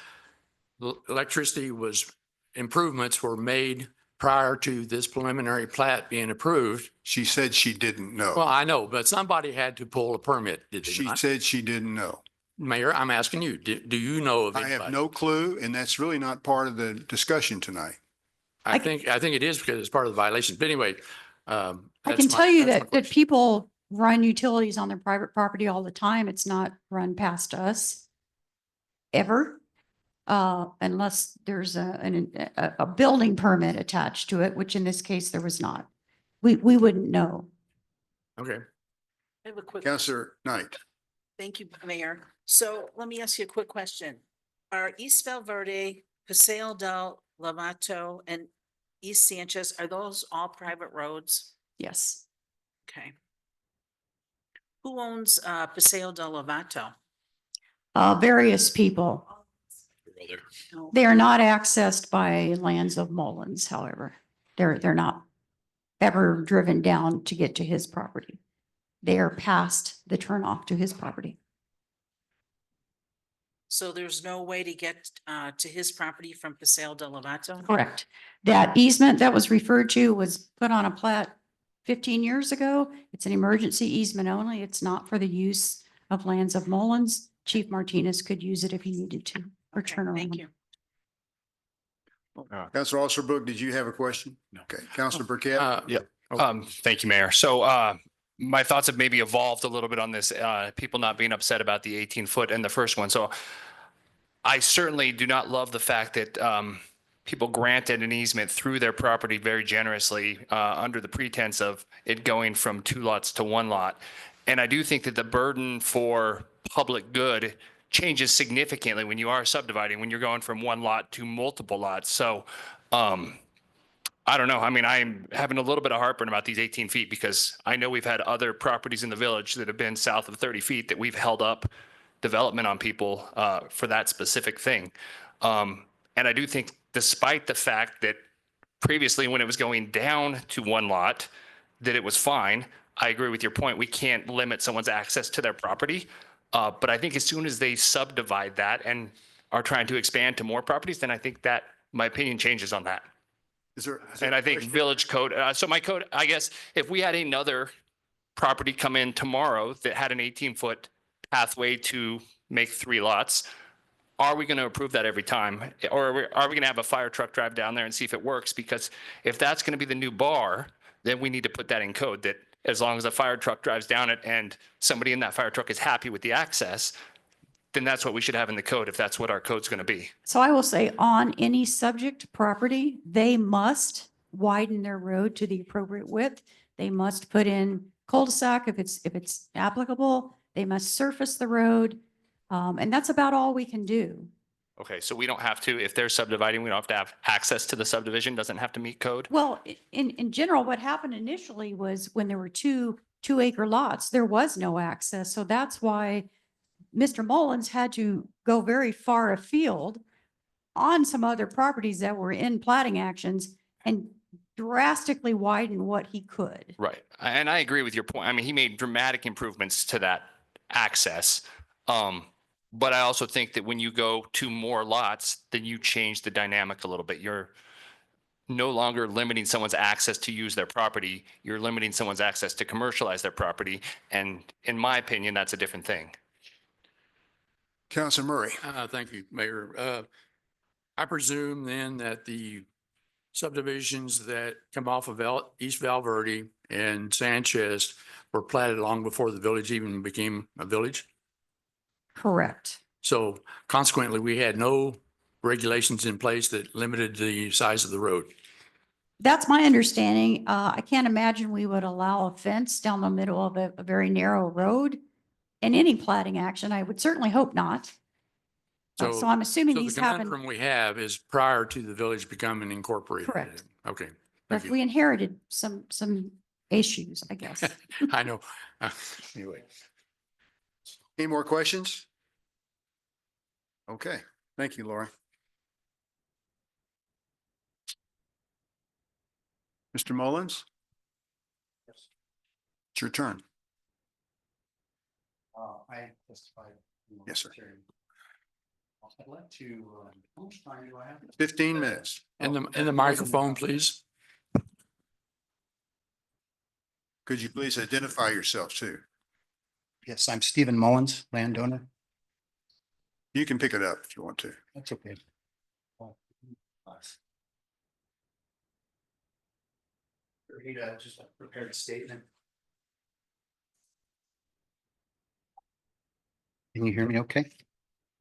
improvements were made prior to this preliminary plat being approved.
She said she didn't know.
Well, I know, but somebody had to pull a permit, did they
She
not?
said she didn't know.
Mayor, I'm asking you, do you know of
I
anybody?
have no clue, and that's really not part of the discussion tonight.
I think it is because it's part of the violation. But anyway,
I can tell you that people run utilities on their private property all the time. It's not run past us ever. Unless there's a building permit attached to it, which in this case there was not. We wouldn't know.
Okay.
I have a quick.
Councilor Knight.
Thank you, Mayor. So let me ask you a quick question. Are East Valverde, Paseo del Lavato, and East Sanchez, are those all private roads?
Yes.
Okay. Who owns Paseo del Lavato?
Various people.
No.
They are not accessed by Lands of Mullins, however. They're not ever driven down to get to his property. They are past the turnoff to his property.
So there's no way to get to his property from Paseo del Lavato?
Correct. That easement that was referred to was put on a plat 15 years ago. It's an emergency easement only. It's not for the use of Lands of Mullins. Chief Martinez could use it if he needed to, or
Okay,
turn around.
Thank you.
Councilor Osterbrook, did you have a question?
No.
Okay, Councilor Burkett?
Yeah. Thank you, Mayor. So my thoughts have maybe evolved a little bit on this, people not being upset about the 18-foot and the first one. So I certainly do not love the fact that people granted an easement through their property very generously under the pretense of it going from 2 lots to 1 lot. And I do think that the burden for public good changes significantly when you are subdividing, when you're going from 1 lot to multiple lots. So I don't know. I mean, I'm having a little bit of heartburn about these 18 feet because I know we've had other properties in the village that have been south of 30 feet that we've held up development on people for that specific thing. And I do think despite the fact that previously when it was going down to one lot, that it was fine. I agree with your point. We can't limit someone's access to their property. But I think as soon as they subdivide that and are trying to expand to more properties, then I think that my opinion changes on that. And I think village code, so my code, I guess, if we had another property come in tomorrow that had an 18-foot pathway to make 3 lots, are we going to approve that every time? Or are we going to have a fire truck drive down there and see if it works? Because if that's going to be the new bar, then we need to put that in code that as long as a fire truck drives down it and somebody in that fire truck is happy with the access, then that's what we should have in the code if that's what our code's going to be.
So I will say on any subject property, they must widen their road to the appropriate width. They must put in cul-de-sac if it's applicable. They must surface the road. And that's about all we can do.
Okay, so we don't have to, if they're subdividing, we don't have to have access to the subdivision, doesn't have to meet code?
Well, in general, what happened initially was when there were two acre lots, there was no access. So that's why Mr. Mullins had to go very far afield on some other properties that were in plating actions and drastically widen what he could.
Right. And I agree with your point. I mean, he made dramatic improvements to that access. But I also think that when you go to more lots, then you change the dynamic a little bit. You're no longer limiting someone's access to use their property. You're limiting someone's access to commercialize their property. And in my opinion, that's a different thing.
Councilor Murray.
Thank you, Mayor. I presume then that the subdivisions that come off of East Valverde and Sanchez were platted long before the village even became a village.
Correct.
So consequently, we had no regulations in place that limited the size of the road.
That's my understanding. I can't imagine we would allow a fence down the middle of a very narrow road in any plating action. I would certainly hope not. So I'm assuming
So
these
the
happened,
conundrum we have is prior to the village becoming incorporated.
Correct.
Okay,
but
thank you.
we inherited some issues, I guess.
I know. Anyway.
Any more questions? Okay, thank you, Lori. Mr. Mullins? It's your turn.
I testified.
Yes, sir.
I'd like to, how much time do I have?
15 minutes.
In the microphone, please.
Could you please identify yourself too?
Yes, I'm Stephen Mullins, landowner.
You can pick it up if you want to.
That's okay. Just a prepared statement. Can you hear me okay?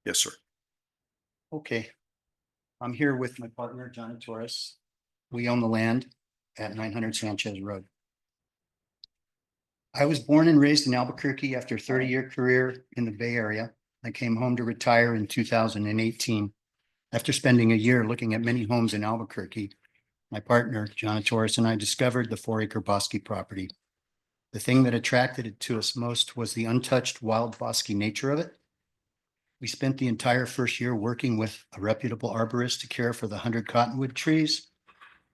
Yes, sir.
Okay. I'm here with my partner, Johnny Torres. We own the land at 900 Sanchez Road. I was born and raised in Albuquerque after a 30-year career in the Bay Area. I came home to retire in 2018. After spending a year looking at many homes in Albuquerque, my partner, Johnny Torres, and I discovered the 4-acre bosque property. The thing that attracted it to us most was the untouched wild bosque nature of it. We spent the entire first year working with a reputable arborist to care for the 100 cottonwood trees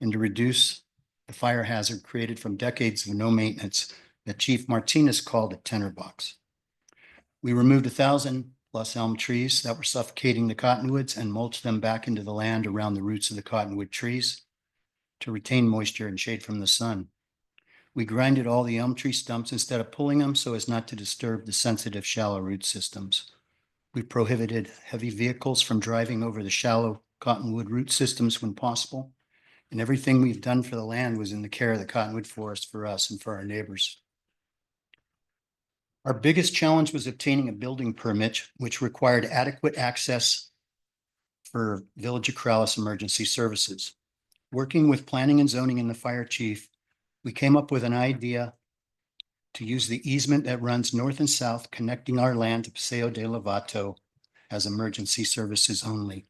and to reduce the fire hazard created from decades of no maintenance that Chief Martinez called a tinderbox. We removed 1,000+ elm trees that were suffocating the cottonwoods and mulched them back into the land around the roots of the cottonwood trees to retain moisture and shade from the sun. We grinded all the elm tree stumps instead of pulling them so as not to disturb the sensitive shallow root systems. We prohibited heavy vehicles from driving over the shallow cottonwood root systems when possible. And everything we've done for the land was in the care of the cottonwood forest for us and for our neighbors. Our biggest challenge was obtaining a building permit, which required adequate access for Village of Corrales emergency services. Working with planning and zoning and the fire chief, we came up with an idea to use the easement that runs north and south, connecting our land to Paseo de Lovato as emergency services only.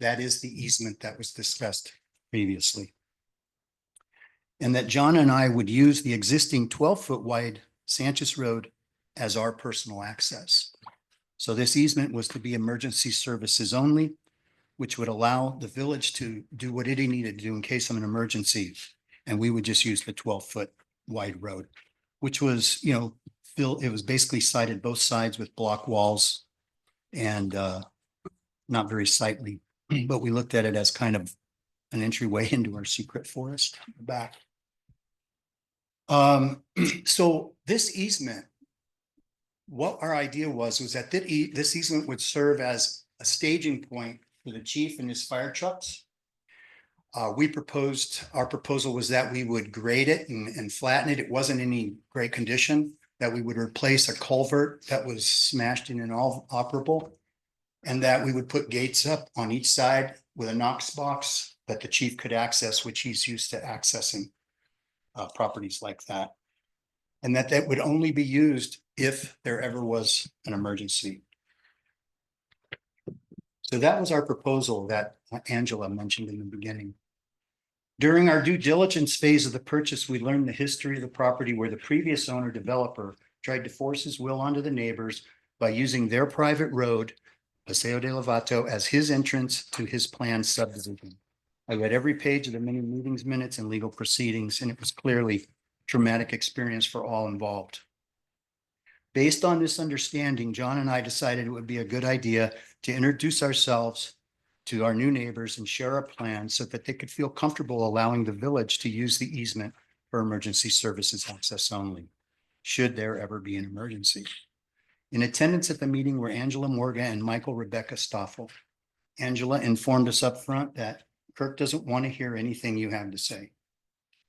That is the easement that was discussed previously. and that John and I would use the existing 12-foot wide Sanchez Road as our personal access. So this easement was to be emergency services only, which would allow the village to do what it needed to do in case of an emergency. And we would just use the 12-foot wide road, which was, it was basically sided both sides with block walls and not very sightly, but we looked at it as kind of an entryway into our secret forest in the back. So this easement, what our idea was that this easement would serve as a staging point for the chief and his fire trucks. Our proposal was that we would grade it and flatten it. It wasn't in any great condition, that we would replace a culvert that was smashed in and all operable, and that we would put gates up on each side with a Knox box that the chief could access, which he's used to accessing properties like that. And that would only be used if there ever was an emergency. So that was our proposal that Angela mentioned in the beginning. During our due diligence phase of the purchase, we learned the history of the property where the previous owner developer tried to force his will onto the neighbors by using their private road, Paseo de Lovato, as his entrance to his planned subdivision. I read every page of the many meetings, minutes, and legal proceedings, and it was clearly a traumatic experience for all involved. Based on this understanding, John and I decided it would be a good idea to introduce ourselves to our new neighbors and share our plans so that they could feel comfortable allowing the village to use the easement for emergency services access only, should there ever be an emergency. In attendance at the meeting were Angela Morga and Michael Rebecca Stoffel. Angela informed us up front that Kirk doesn't want to hear anything you have to say.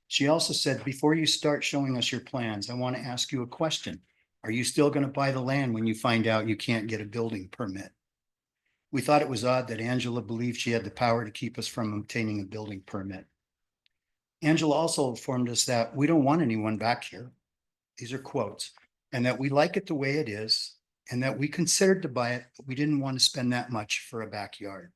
She also said, before you start showing us your plans, I want to ask you a question. Are you still going to buy the land when you find out you can't get a building permit? We thought it was odd that Angela believed she had the power to keep us from obtaining a building permit. Angela also informed us that we don't want anyone back here. These are quotes, and that we like it the way it is, and that we considered to buy it, but we didn't want to spend that much for a backyard.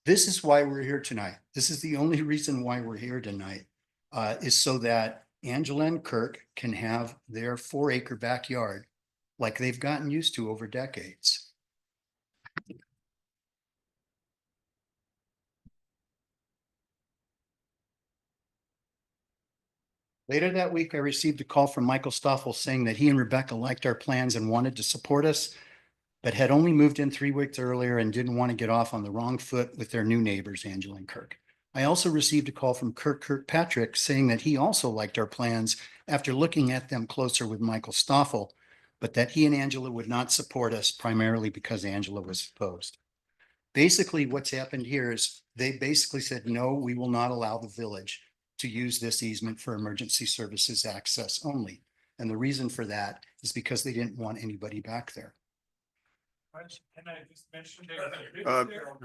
This is why we're here tonight. This is the only reason why we're here tonight, is so that Angela and Kirk can have their 4-acre backyard like they've gotten used to over decades. Later that week, I received a call from Michael Stoffel saying that he and Rebecca liked our plans and wanted to support us, but had only moved in 3 weeks earlier and didn't want to get off on the wrong foot with their new neighbors, Angela and Kirk. I also received a call from Kirk Kirkpatrick saying that he also liked our plans after looking at them closer with Michael Stoffel, but that he and Angela would not support us primarily because Angela was opposed. Basically, what's happened here is they basically said, no, we will not allow the village to use this easement for emergency services access only. And the reason for that is because they didn't want anybody back there.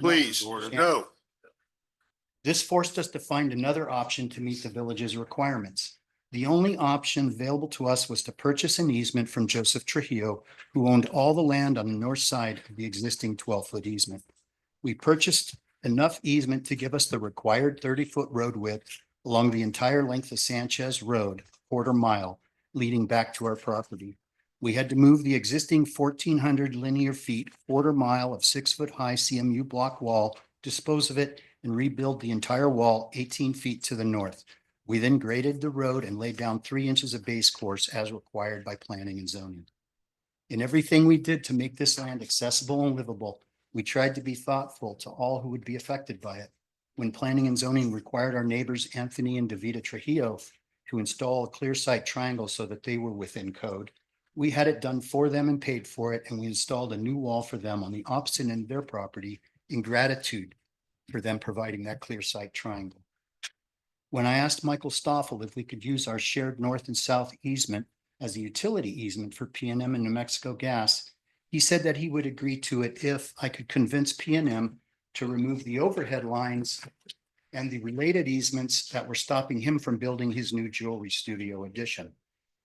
Please, no.
This forced us to find another option to meet the village's requirements. The only option available to us was to purchase an easement from Joseph Trujillo, who owned all the land on the north side of the existing 12-foot easement. We purchased enough easement to give us the required 30-foot road width along the entire length of Sanchez Road, a 1/4 mile, leading back to our property. We had to move the existing 1,400 linear feet, 1/4 mile of 6-foot high CMU block wall, dispose of it, and rebuild the entire wall 18 feet to the north. We then graded the road and laid down 3 inches of base course as required by planning and zoning. In everything we did to make this land accessible and livable, we tried to be thoughtful to all who would be affected by it. When planning and zoning required our neighbors Anthony and Davida Trujillo to install a clear sight triangle so that they were within code, we had it done for them and paid for it, and we installed a new wall for them on the opposite end of their property in gratitude for them providing that clear sight triangle. When I asked Michael Stoffel if we could use our shared north and south easement as a utility easement for PNM and New Mexico Gas, he said that he would agree to it if I could convince PNM to remove the overhead lines and the related easements that were stopping him from building his new jewelry studio addition.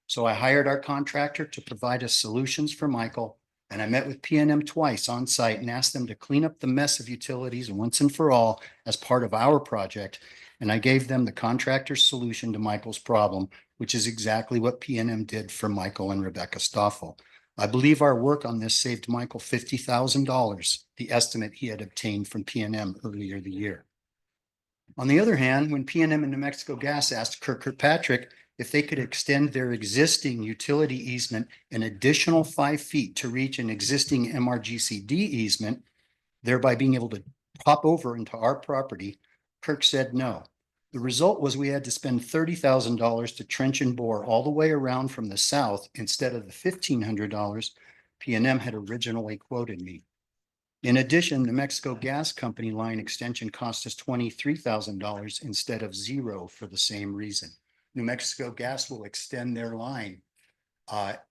So I hired our contractor to provide us solutions for Michael, and I met with PNM twice on site and asked them to clean up the mess of utilities once and for all as part of our project, and I gave them the contractor's solution to Michael's problem, which is exactly what PNM did for Michael and Rebecca Stoffel. I believe our work on this saved Michael $50,000, the estimate he had obtained from PNM earlier the year. On the other hand, when PNM and New Mexico Gas asked Kirkpatrick if they could extend their existing utility easement an additional 5 feet to reach an existing MRGCD easement, thereby being able to pop over into our property, Kirk said no. The result was we had to spend $30,000 to trench and bore all the way around from the south instead of the $1,500 PNM had originally quoted me. In addition, New Mexico Gas Company line extension cost us $23,000 instead of $0 for the same reason. New Mexico Gas will extend their line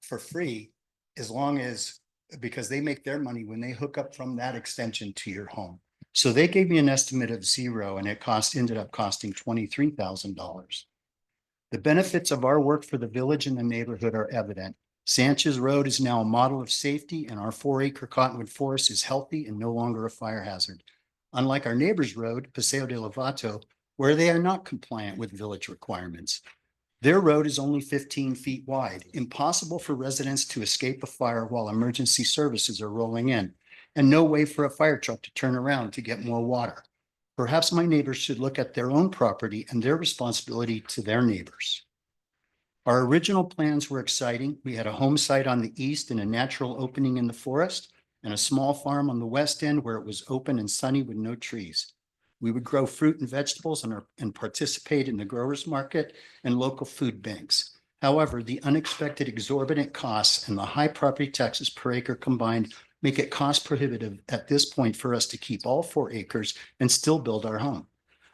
for free as long as, because they make their money when they hook up from that extension to your home. So they gave me an estimate of $0 and it ended up costing $23,000. The benefits of our work for the village and the neighborhood are evident. Sanchez Road is now a model of safety and our 4-acre cottonwood forest is healthy and no longer a fire hazard. Unlike our neighbor's road, Paseo de Lovato, where they are not compliant with village requirements. Their road is only 15 feet wide, impossible for residents to escape a fire while emergency services are rolling in, and no way for a fire truck to turn around to get more water. Perhaps my neighbors should look at their own property and their responsibility to their neighbors. Our original plans were exciting. We had a home site on the east and a natural opening in the forest, and a small farm on the west end where it was open and sunny with no trees. We would grow fruit and vegetables and participate in the growers market and local food banks. However, the unexpected exorbitant costs and the high property taxes per acre combined make it cost prohibitive at this point for us to keep all 4 acres and still build our home.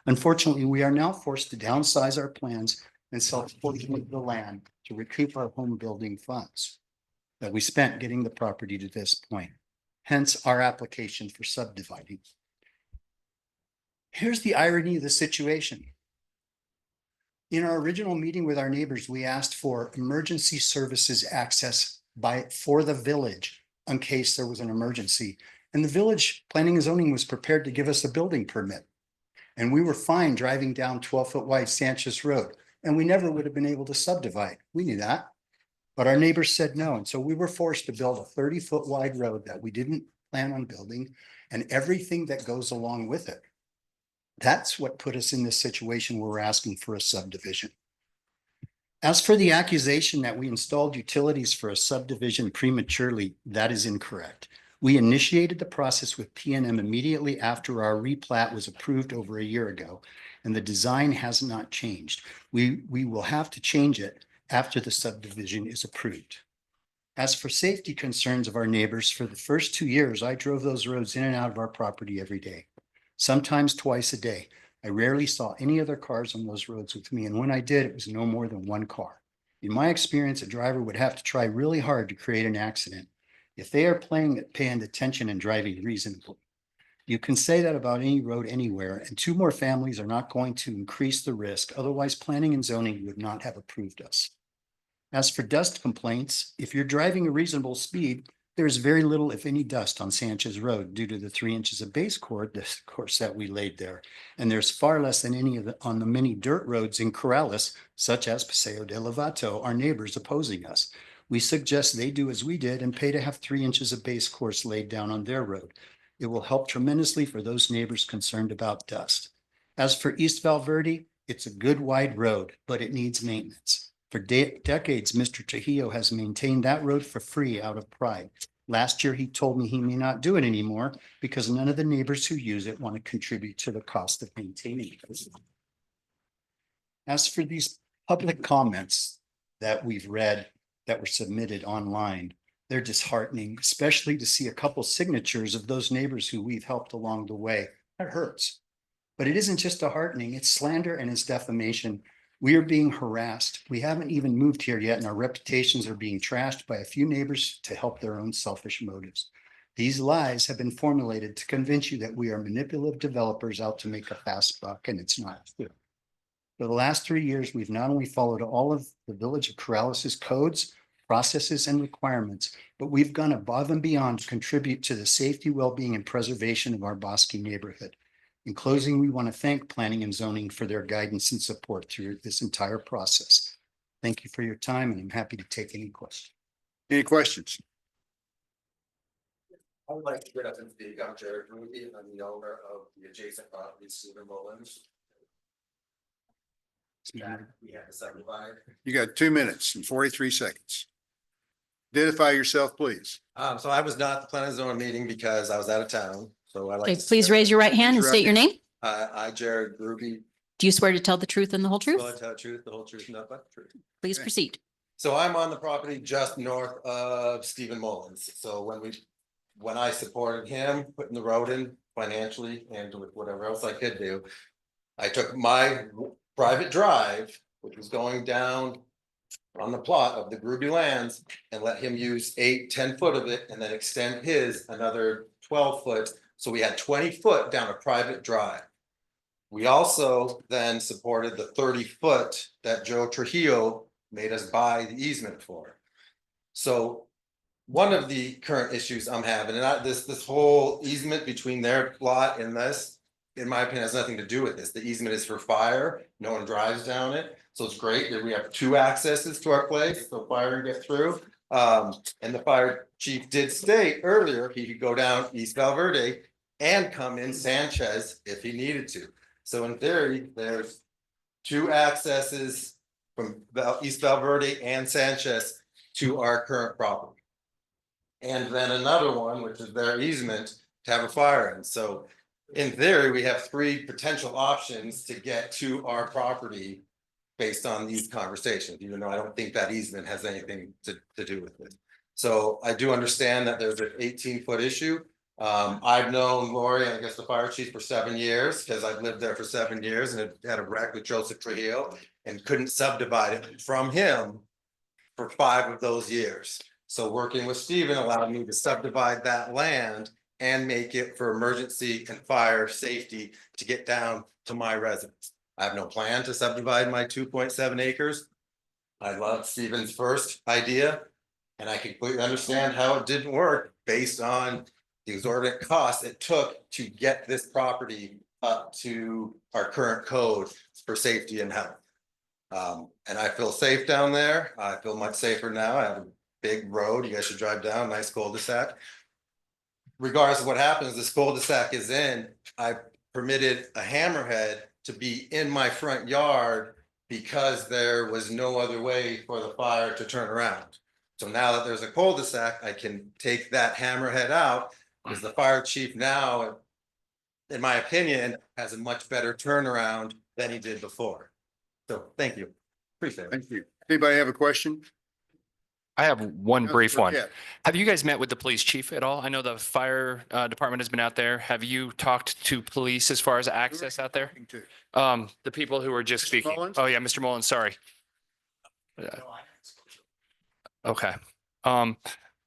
Unfortunately, we are now forced to downsize our plans and sell a portion of the land to recoup our home building funds that we spent getting the property to this point. Hence our application for subdividing. Here's the irony of the situation. In our original meeting with our neighbors, we asked for emergency services access for the village in case there was an emergency. And the village planning and zoning was prepared to give us a building permit. And we were fine driving down 12-foot wide Sanchez Road. And we never would have been able to subdivide. We knew that. But our neighbors said no. And so we were forced to build a 30-foot wide road that we didn't plan on building and everything that goes along with it. That's what put us in this situation where we're asking for a subdivision. As for the accusation that we installed utilities for a subdivision prematurely, that is incorrect. We initiated the process with PNM immediately after our replat was approved over a year ago, and the design has not changed. We will have to change it after the subdivision is approved. As for safety concerns of our neighbors, for the first 2 years, I drove those roads in and out of our property every day, sometimes twice a day. I rarely saw any other cars on those roads with me, and when I did, it was no more than 1 car. In my experience, a driver would have to try really hard to create an accident if they are paying attention and driving reasonably. You can say that about any road anywhere, and 2 more families are not going to increase the risk. Otherwise, planning and zoning would not have approved us. As for dust complaints, if you're driving a reasonable speed, there's very little, if any, dust on Sanchez Road due to the 3 inches of base course that we laid there. And there's far less than any of on the many dirt roads in Corrales, such as Paseo de Lovato, our neighbors opposing us. We suggest they do as we did and pay to have 3 inches of base course laid down on their road. It will help tremendously for those neighbors concerned about dust. As for East Valverde, it's a good wide road, but it needs maintenance. For decades, Mr. Trujillo has maintained that road for free out of pride. Last year, he told me he may not do it anymore because none of the neighbors who use it want to contribute to the cost of maintaining it. As for these public comments that we've read that were submitted online, they're disheartening, especially to see a couple signatures of those neighbors who we've helped along the way. That hurts. But it isn't just disheartening, it's slander and it's defamation. We are being harassed. We haven't even moved here yet, and our reputations are being trashed by a few neighbors to help their own selfish motives. These lies have been formulated to convince you that we are manipulative developers out to make a fast buck, and it's not true. For the last 3 years, we've not only followed all of the Village of Corrales' codes, processes, and requirements, but we've gone above and beyond to contribute to the safety, well-being, and preservation of our Bosque neighborhood. In closing, we want to thank Planning and Zoning for their guidance and support through this entire process. Thank you for your time, and I'm happy to take any questions.
Any questions?
I would like to get up and speak. I'm Jared Ruby. I'm the owner of the adjacent property, Stephen Mullins. That we have to subdivide.
You got 2 minutes and 43 seconds. Identify yourself, please.
So I was not at the planning and zoning meeting because I was out of town, so I like.
Okay, please raise your right hand and state your name.
I, Jared Ruby,
Do you swear to tell the truth and the whole truth?
will I tell the truth, the whole truth, nothing but the truth.
Please
Okay.
proceed.
So I'm on the property just north of Stephen Mullins. So when I supported him putting the road in financially and with whatever else I could do, I took my private drive, which was going down on the plot of the Gruby lands, and let him use 8-10 foot of it and then extend his another 12 foot. So we had 20 foot down a private drive. We also then supported the 30 foot that Joe Trujillo made us buy the easement for. So one of the current issues I'm having, and this whole easement between their lot and this, in my opinion, has nothing to do with this. The easement is for fire. No one drives down it. So it's great that we have 2 accesses to our place, so fire can get through. And the fire chief did state earlier, he could go down East Valverde and come in Sanchez if he needed to. So in theory, there's 2 accesses from East Valverde and Sanchez to our current property. And then another one, which is their easement to have a fire in. So in theory, we have 3 potential options to get to our property based on these conversations, even though I don't think that easement has anything to do with it. So I do understand that there's an 18-foot issue. I've known Lori, I guess the fire chief, for 7 years, because I've lived there for 7 years and had a wreck with Joseph Trujillo and couldn't subdivide it from him for 5 of those years. So working with Stephen allowed me to subdivide that land and make it for emergency and fire safety to get down to my residence. I have no plan to subdivide my 2.7 acres. I love Stephen's first idea, and I completely understand how it didn't work based on the exorbitant costs it took to get this property up to our current code for safety and health. And I feel safe down there. I feel much safer now. I have a big road. You guys should drive down, nice cul-de-sac. Regardless of what happens, this cul-de-sac is in. I permitted a hammerhead to be in my front yard because there was no other way for the fire to turn around. So now that there's a cul-de-sac, I can take that hammerhead out, because the fire chief now, in my opinion, has a much better turnaround than he did before. So thank you. Appreciate it.
Thank you. Anybody have a question?
I have one brief one.
Yeah.
Have you guys met with the police chief at all? I know the fire department has been out there. Have you talked to police as far as access out there? The people who were just
Mr.
speaking.
Mullins?
Oh, yeah, Mr. Mullins, sorry. Okay.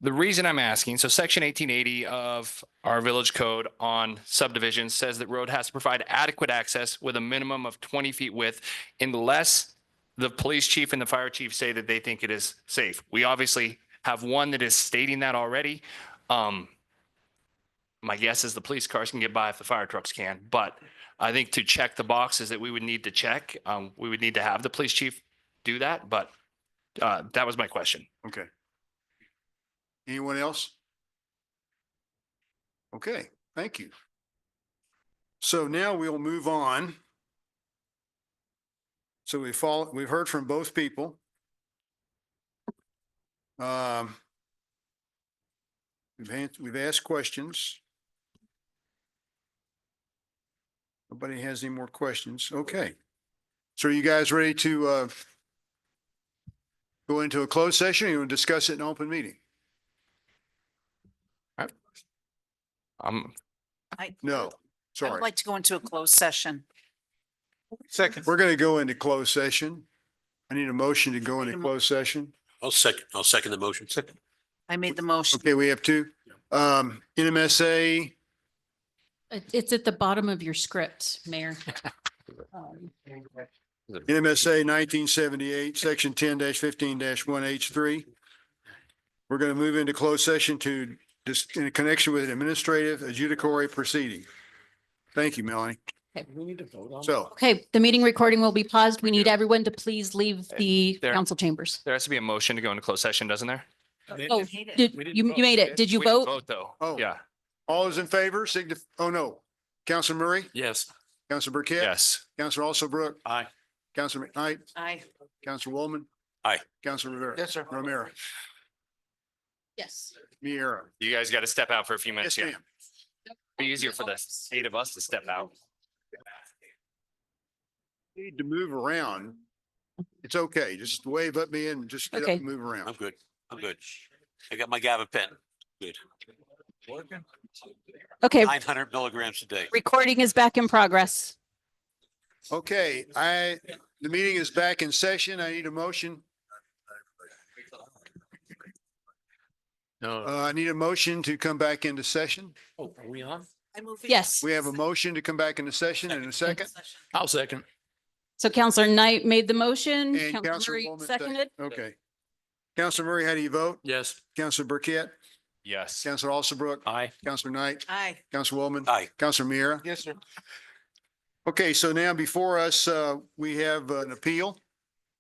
The reason I'm asking, so section 1880 of our village code on subdivisions says that road has to provide adequate access with a minimum of 20 feet width unless the police chief and the fire chief say that they think it is safe. We obviously have one that is stating that already. My guess is the police cars can get by if the fire trucks can, but I think to check the boxes that we would need to check, we would need to have the police chief do that, but that was my question.
Okay. Anyone else? Okay, thank you. So now we'll move on. So we've heard from both people. We've asked questions. Nobody has any more questions. Okay. So are you guys ready to go into a closed session? Or you want to discuss it in an open meeting? No,
I would
sorry.
like to go into a closed session.
Second.
We're going to go into closed session. I need a motion to go into closed session.
I'll second the motion. Second.
I made the motion.
Okay, we have 2. NMSA,
It's at the bottom of your script, Mayor.
NMSA 1978, section 10-15-1H3. We're going to move into closed session in connection with an administrative adjudicatory proceeding. Thank you, Melanie.
We need to vote on.
So,
Okay, the meeting recording will be paused. We need everyone to please leave the
There-
council chambers.
There has to be a motion to go into closed session, doesn't there?
Oh, did, you made it. Did you
We didn't
vote?
Vote though.
Oh.
Yeah.
all those in favor, oh no. Counselor Murray,
Yes.
Counselor Burkett.
Yes.
Counselor Alsobrook,
Aye.
Counselor McKnight,
Aye.
Counselor Woolman.
Aye.
Counselor Rivera.
Yes, sir.
Romero,
Yes.
Miera.
You guys got to step out for a few minutes.
Yes,
Yeah.
ma'am.
Be easier for the 8 of us to step out.
Need to move around. It's okay. Just wave at me and just get up
Okay.
and move
I'm
around.
good. I'm good. I got my GABA pen. Good.
Okay,
900 milligrams a day.
recording is back in progress.
Okay, the meeting is back in session. I need a motion.
No,
I need a motion to come back into session.
Oh, are we on?
I move.
Yes.
We have a motion to come back into session in a second.
I'll second.
So Counselor Knight made the motion.
And
Counselor
Counselor
Murray
Woolman
seconded.
Okay. Counselor Murray, how do you vote?
Yes.
Counselor Burkett,
Yes.
Counselor Alsobrook,
Aye.
Counselor Knight,
Aye.
Counselor Woolman.
Aye.
Counselor Miera.
Yes, sir.
Okay, so now before us, we have an appeal.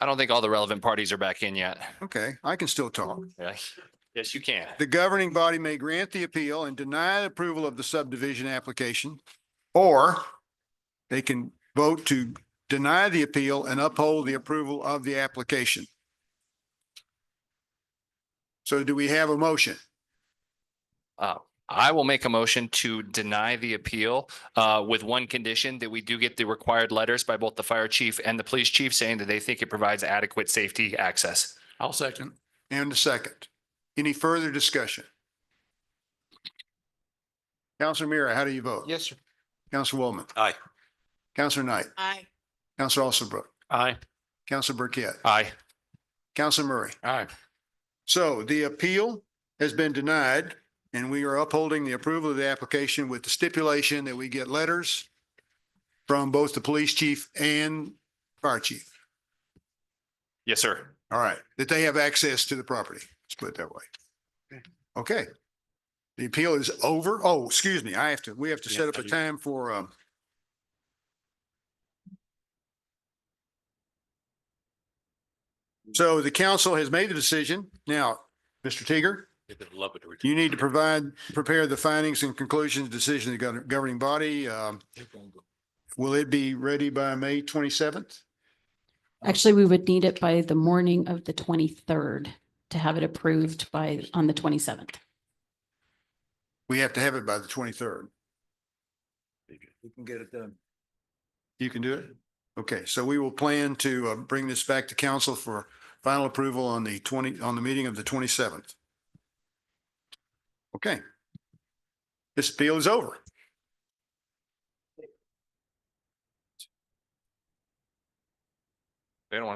I don't think all the relevant parties are back in yet.
Okay, I can still talk.
Yeah. Yes, you can.
The governing body may grant the appeal and deny the approval of the subdivision application, or they can vote to deny the appeal and uphold the approval of the application. So do we have a motion?
I will make a motion to deny the appeal with one condition that we do get the required letters by both the fire chief and the police chief saying that they think it provides adequate safety access.
I'll second.
And a second. Any further discussion? Counselor Mira, how do you vote?
Yes, sir.
Counselor Woolman,
Aye.
Counselor Knight,
Aye.
Counselor Alsobrook,
Aye.
Counselor Burkett,
Aye.
Counselor Murray.
Aye.
So the appeal has been denied and we are upholding the approval of the application with the stipulation that we get letters from both the police chief and fire chief.
Yes, sir.
All right, that they have access to the property. Let's put it that way. Okay. The appeal is over. Oh, excuse me. We have to set up a time for, so the council has made the decision. Now, Mr. Teeger,
Love it.
you need to prepare the findings and conclusions, decision of the governing body. Will it be ready by May 27th?
Actually, we would need it by the morning of the 23rd to have it approved on the 27th.
We have to have it by the 23rd. We can get it done. You can do it? Okay, so we will plan to bring this back to council for final approval on the meeting of the 27th. Okay. This appeal is over.
They don't want to